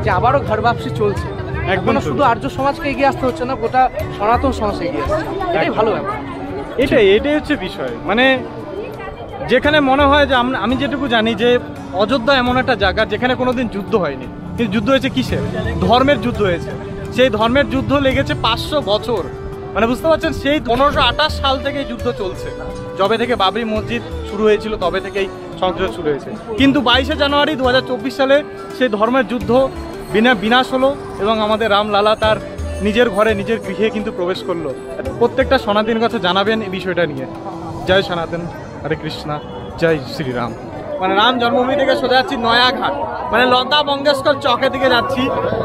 যে আবারও ঘাড় বাপসি চলছে। এখনো শুধু আর্য সমাজকে এগিয়ে আসতে হচ্ছে না, গোটা সনাতন সমাজ এগিয়ে আসছে। এটাই ভালো ব্যাপার। এটাই হচ্ছে বিষয়। মানে যেখানে মনে হয় যে আমি যেটুকু জানি যে অযোধ্যা এমন একটা জায়গা যেখানে কোনোদিন যুদ্ধ হয়নি, কিন্তু যুদ্ধ হয়েছে কিসের? ধর্মের যুদ্ধ হয়েছে। সেই ধর্মের যুদ্ধ লেগেছে 500 বছর। মানে বুঝতে পারছেন, সেই 1528 সাল থেকে যুদ্ধ চলছে। যবে থেকে বাবরি মসজিদ শুরু হয়েছিল তবে থেকেই সংযোগ শুরু হয়েছে, কিন্তু 22শে জানুয়ারি 2024 সালে সেই ধর্মের যুদ্ধ বিনাশ হলো এবং আমাদের রামলালা তার নিজের ঘরে নিজের গৃহে কিন্তু প্রবেশ করলো। প্রত্যেকটা সনাতনীর কাছে জানাবেন এই বিষয়টা নিয়ে। জয় সনাতন, হরে কৃষ্ণা, জয় শ্রীরাম। মানে রাম জন্মভূমি থেকে সোজা যাচ্ছি নয়াঘাট, মানে লতা মঙ্গেশকর চকের দিকে যাচ্ছি,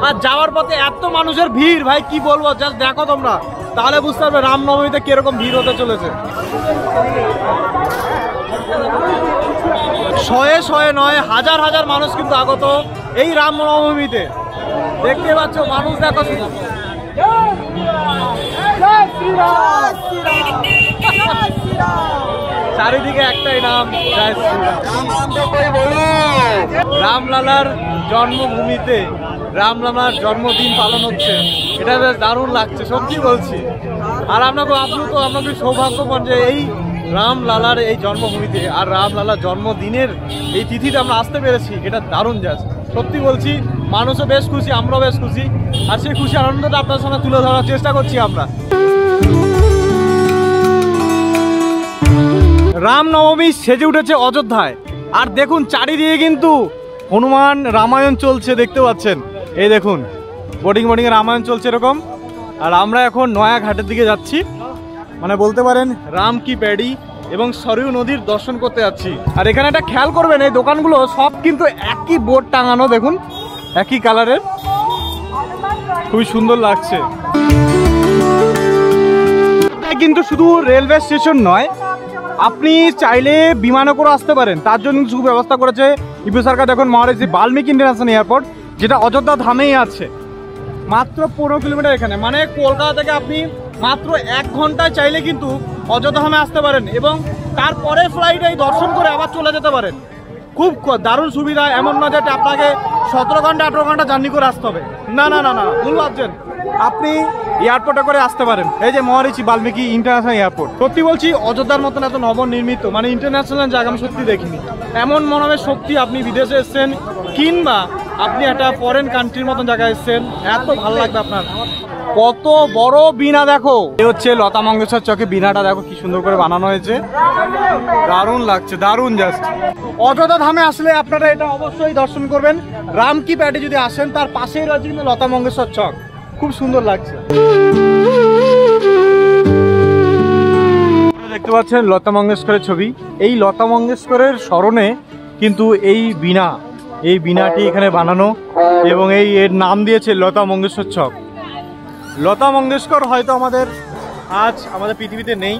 আর যাওয়ার পথে এত মানুষের ভিড়, ভাই কি বলবো, জাস্ট দেখো তোমরা, তাহলে বুঝতে পারবে রামনবমীতে কিরকম ভিড় হতে চলেছে। শয়ে শয়ে নয়, হাজার হাজার মানুষ কিন্তু আগত এই রামনবমীতে। দেখতে পাচ্ছ মানুষ, দেখো শুধু। চারিদিকে একটাই নাম, জয় শ্রীরাম। রামলালার জন্মভূমিতে রামলালার জন্মদিন পালন হচ্ছে, এটা বেশ দারুণ লাগছে, সত্যি বলছি। আর আপনাকে আপনাকে সৌভাগ্যবান যে এই রামলালার এই জন্মভূমিতে আর রামলালার জন্মদিনের এই তিথিতে আমরা আসতে পেরেছি, এটা দারুণ যাচ্ছে, সত্যি বলছি। মানুষও বেশ খুশি, আমরাও বেশ খুশি, আর সেই খুশি আনন্দটা আপনার সঙ্গে তুলে ধরার চেষ্টা করছি আমরা। রামনবমী সেজে উঠেছে অযোধ্যায়, আর দেখুন চারিদিকে কিন্তু হনুমান রামায়ণ চলছে, দেখতে পাচ্ছেন। এই দেখুন বোটিং এ রামায়ণ চলছে এরকম। আর আমরা এখন নয়াঘাটের দিকে যাচ্ছি, মানে বলতে পারেন রাম কি প্যাডি এবং সরয়ু নদীর দর্শন করতে যাচ্ছি। আর এখানে একটা খেয়াল করবেন, এই দোকানগুলো সব কিন্তু একই বোর্ড টাঙানো, দেখুন একই কালারের, খুবই সুন্দর লাগছে। কিন্তু শুধু রেলওয়ে স্টেশন নয়, আপনি চাইলে বিমানে করে আসতে পারেন, তার জন্য কিছু ব্যবস্থা করেছে ইউপি সরকার। দেখুন মহারাজি বাল্মীকি ইন্টারন্যাশনাল এয়ারপোর্ট, যেটা অযোধ্যা ধামেই আছে, মাত্র 15 কিলোমিটার এখানে। মানে কলকাতা থেকে আপনি মাত্র 1 ঘন্টায় চাইলে কিন্তু অযোধ্যা ধামে আসতে পারেন এবং তারপরে ফ্লাইটে দর্শন করে আবার চলে যেতে পারেন। খুব দারুণ সুবিধা, এমন না যে আপনাকে 17 ঘন্টা 18 ঘন্টা জার্নি করে আসতে হবে। না না না না, ভুল ভাবছেন। আপনি এয়ারপোর্টে করে আসতে পারেন। এই যে মহারিচি বাল্মীকি ইন্টারন্যাশনাল এয়ারপোর্ট, সত্যি বলছি অযোধ্যার মতন এত নবনির্মিত মানে ইন্টারন্যাশনাল জায়গা আমি সত্যি দেখিনি। এমন মনে হবে সত্যি আপনি বিদেশে এসেছেন কিংবা আপনি একটা ফরেন কান্ট্রির মতন জায়গায় এসেছেন, এত ভালো লাগবে আপনার। কত বড় বিনা দেখো, এই হচ্ছে লতা মঙ্গেশকর চকে বিনাটা দেখো কি সুন্দর করে বানানো হয়েছে, দারুণ লাগছে, দারুণ। জাস্ট অযোধ্যা ধামে আসলে আপনারা এটা অবশ্যই দর্শন করবেন। রামকি প্যাডে যদি আসেন তার পাশেই রয়েছে কিন্তু লতা মঙ্গেশকর চক, খুব সুন্দর লাগছে। দেখতে পাচ্ছেন লতা মঙ্গেশকরের ছবি। এই লতা মঙ্গেশকরের স্মরণে কিন্তু এই বিনাটি এখানে বানানো এবং এর নাম দিয়েছে লতা মঙ্গেশকর চক। লতা মঙ্গেশকর হয়তো আজ আমাদের পৃথিবীতে নেই,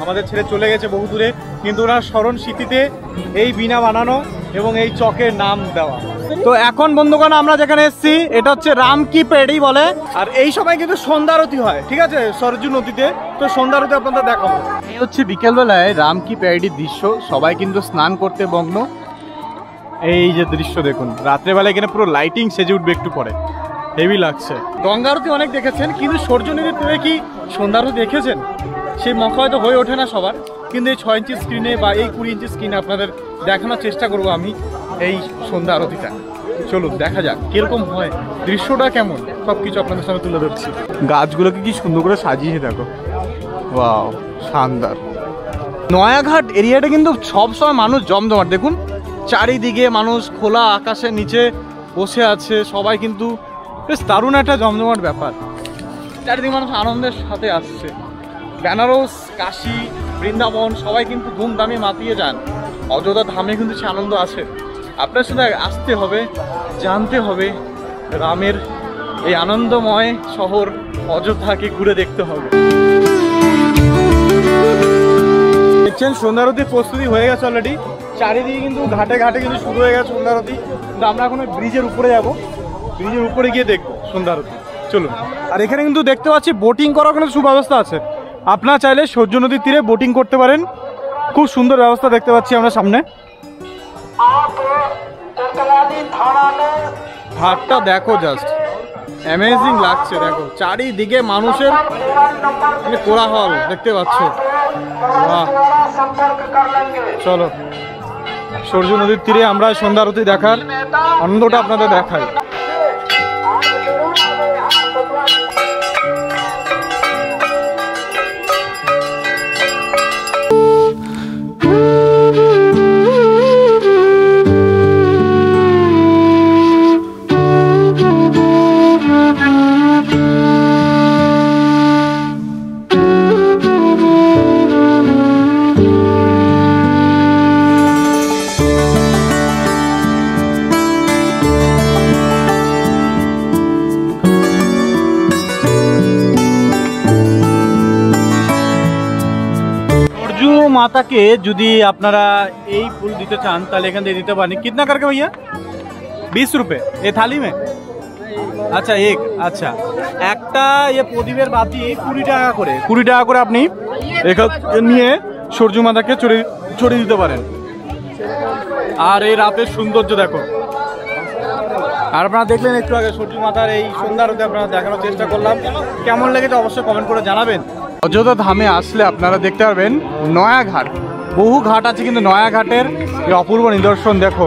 আমাদের ছেড়ে চলে গেছে বহু দূরে, কিন্তু ওনার স্মরণ স্মৃতিতে এই বিনা বানানো এবং এই চকের নাম দেওয়া। তো এখন বন্ধুগণ আমরা যেখানে এসেছি এটা হচ্ছে রামকি পেড়ি বলে, আর এই সময় কিন্তু সন্ধ্যা আরতি হয়, ঠিক আছে, সরজু নদীতে। তো সন্ধ্যা আরতি আপনাদের দেখাবো। এই হচ্ছে বিকেলবেলায় রামকি পেড়ির দৃশ্য, সবাই কিন্তু স্নান করতে মগ্ন। এই যে দৃশ্য দেখুন, রাত্রেবেলা এখানে পুরো লাইটিং সেজে উঠবে একটু পরে, হেভি লাগছে। গঙ্গা আরতি অনেক দেখেছেন, কিন্তু সূর্য নদীর তীরে কি সন্ধ্যা আরতি দেখেছেন? সেই মৌকা হয়তো হয়ে ওঠে না সবার, কিন্তু এই 6 ইঞ্চি স্ক্রিনে বা এই 20 ইঞ্চি স্ক্রিনে আপনাদের দেখানোর চেষ্টা করব আমি এই সন্ধ্যা আরতিটা। চলুন দেখা যাক কিরকম হয়, দৃশ্যটা কেমন, সব কিছু আপনাদের সামনে তুলে ধরছি। গাছগুলোকে কি সুন্দর করে সাজিয়ে দেখো, ওয়াও, শানদার। নয়াঘাট এরিয়াটা কিন্তু সবসময় মানুষ জমজমাট, দেখুন চারিদিকে মানুষ খোলা আকাশের নিচে বসে আছে, সবাই কিন্তু বেশ দারুণ একটা জমজমাট ব্যাপার। চারিদিকে মানুষ আনন্দের সাথে আসছে। বেনারস, কাশী, বৃন্দাবন সবাই কিন্তু ধুমধামে মাতিয়ে যান, অযোধ্যা ধামে কিন্তু সে আনন্দ আছে। আপনার শুধু আসতে হবে, জানতে হবে, রামের এই আনন্দময় শহর অযোধ্যাকে ঘুরে দেখতে হবে। দেখছেন সন্ধ্যা আরতির প্রস্তুতি হয়ে গেছে অলরেডি, চারিদিকে কিন্তু ঘাটে ঘাটে কিন্তু শুরু হয়ে গেছে সন্ধ্যা আরতি। কিন্তু আমরা এখন ব্রিজের উপরে যাব, ব্রিজের উপরে গিয়ে দেখবো সন্ধ্যা আরতি। চলুন। আর এখানে কিন্তু দেখতে পাচ্ছি বোটিং করার কোনো সুব্যবস্থা আছে, আপনারা চাইলে সূর্য নদীর তীরে বোটিং করতে পারেন, খুব সুন্দর ব্যবস্থা দেখতে পাচ্ছি আমরা সামনে। ঘাটটা দেখো, জাস্ট অ্যামেজিং লাগছে, দেখো চারিদিকে মানুষের কোলাহল দেখতে পাচ্ছ। বাহ, চলো সূর্য নদীর তীরে আমরা সন্ধ্যা আরতি দেখার আনন্দটা আপনাদের দেখাই। মাতাকে যদি আপনারা এই ফুল দিতে চান তাহলে এখান থেকে দিতে পারেন। कितना करके भैया? 20 रुपए ये थाली में? আচ্ছা এক, আচ্ছা একটা প্রদীপের বাতি 20 টাকা করে, 20 টাকা করে আপনি নিয়ে সূর্য মাতাকে চড়িয়ে দিতে পারেন। আর এই রাতের সৌন্দর্য দেখো। আর আপনারা দেখলেন একটু আগে সূর্য মাতার এই সন্ধ্যা আরতি আপনারা দেখানোর চেষ্টা করলাম, কেমন লেগেছে অবশ্যই কমেন্ট করে জানাবেন। অযোধ্যা ধামে আসলে আপনারা দেখতে পারবেন নয়াঘাট, বহু ঘাট আছে কিন্তু নয়াঘাটের এই অপূর্ব নিদর্শন দেখো।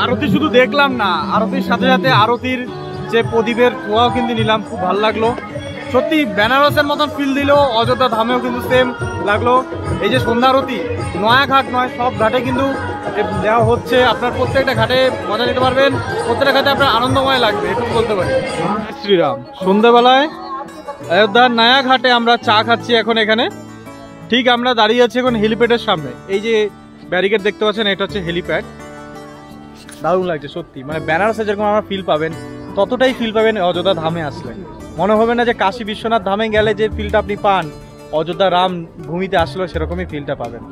আরতি শুধু দেখলাম না, আরতির সাথে সাথে আরতির যে প্রদীপের ধোঁয়াও কিন্তু নিলাম, খুব ভালো লাগলো। সত্যি বেনারসের মতন ফিল দিল, অযোধ্যা ধামেও কিন্তু সেম লাগলো। এই যে সন্ধ্যা আরতি নয়াঘাট নয়, সব ঘাটে কিন্তু দেওয়া হচ্ছে। আপনার প্রত্যেকটা ঘাটে মজা নিতে পারবেন, প্রত্যেকটা ঘাটে আপনার আনন্দময় লাগবে, এটুকু বলতে পারি। শ্রীরাম সন্ধ্যাবেলায় অযোধ্যার নয়া ঘাটে আমরা চা খাচ্ছি এখন এখানে। ঠিক আমরা দাঁড়িয়ে আছি এখন হেলিপ্যাডের সামনে। এই যে ব্যারিকেড দেখতে পাচ্ছেন, এটা হচ্ছে হেলিপ্যাড। দারুণ লাগছে সত্যি, মানে বেনারসে যেরকম আমরা ফিল পাবেন ততটাই ফিল পাবেন অযোধ্যা ধামে আসলে। মনে হবে না যে কাশী বিশ্বনাথ ধামে গেলে যে ফিলটা আপনি পান অযোধ্যা রাম ভূমিতে আসলেও সেরকমই ফিলটা পাবেন।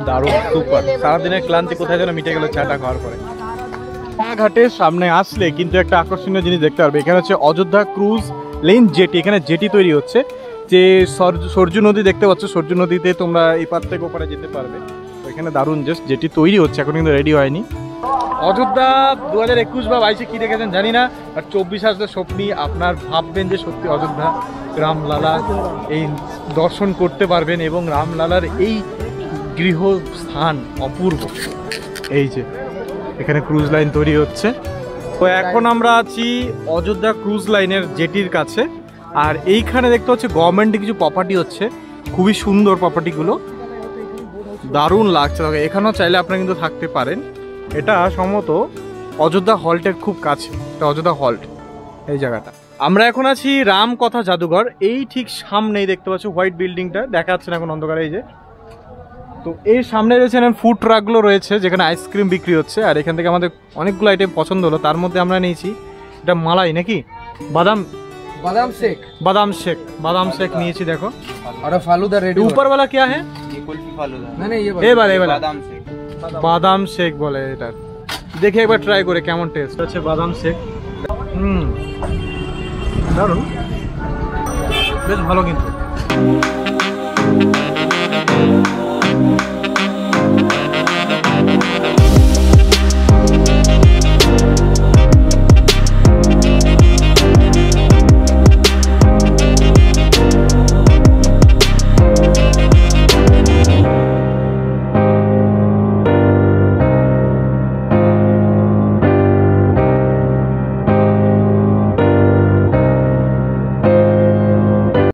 দারুণ, সুপার। সারাদিনের ক্লান্তি কোথায় যেন মিটে গেল চাটা খাওয়ার পরে। ঘাটের সামনে আসলে কিন্তু একটা আকর্ষণীয় জিনিস দেখতে পারবে। এখানে হচ্ছে অযোধ্যা ক্রুজ লেন জেটি। এখানে জেটি তৈরি হচ্ছে। যে সরজু নদী দেখতে পাচ্ছ, সরজু নদীতে তোমরা এই পার থেকে ওপারে যেতে পারবে। তো এখানে দারুণ জাস্ট জেটি তৈরি হচ্ছে, এখন কিন্তু রেডি হয়নি। অযোধ্যা 2021 বা 22-এ কী দেখেছেন জানি না, আর 24 আসলে স্বপ্নই আপনার ভাববেন যে সত্যি অযোধ্যা রামলালা এই দর্শন করতে পারবেন এবং রামলালার এই গৃহস্থান অপূর্ব। এই যে এখানে ক্রুজ লাইন তৈরি হচ্ছে। তো এখন আমরা আছি অযোধ্যা ক্রুজ লাইনের জেটির কাছে। আর এইখানে দেখতে হচ্ছে গভর্নমেন্টে কিছু প্রপার্টি হচ্ছে, খুবই সুন্দর প্রপার্টিগুলো, দারুণ লাগছে। এখানেও চাইলে আপনারা কিন্তু থাকতে পারেন। এটা সম্ভবত অযোধ্যা হল্টের খুব কাছে, এটা অযোধ্যা হল্ট এই জায়গাটা। আমরা এখন আছি রামকথা জাদুঘর। এই ঠিক সামনেই দেখতে পাচ্ছ হোয়াইট বিল্ডিংটা, দেখা যাচ্ছে না এখন অন্ধকারে। এই যে তো এর সামনে রয়েছে ফুড ট্রাকগুলো রয়েছে যেখানে আইসক্রিম বিক্রি হচ্ছে। আর এখান থেকে আমাদের অনেকগুলো আইটেম পছন্দ হলো, তার মধ্যে আমরা নিয়েছি এটা মালাই নাকি বাদাম बादाम शेक নিয়েছি। দেখো और फालूदा रेडी। ऊपर वाला क्या है? ये कुल्फी फालूदा। नहीं ये वाला बादाम शेक বলে এটা। দেখে একবার ট্রাই করে কেমন টেস্ট হচ্ছে বাদাম শেক। দারুণ, বেশ ভালো কিন্তু।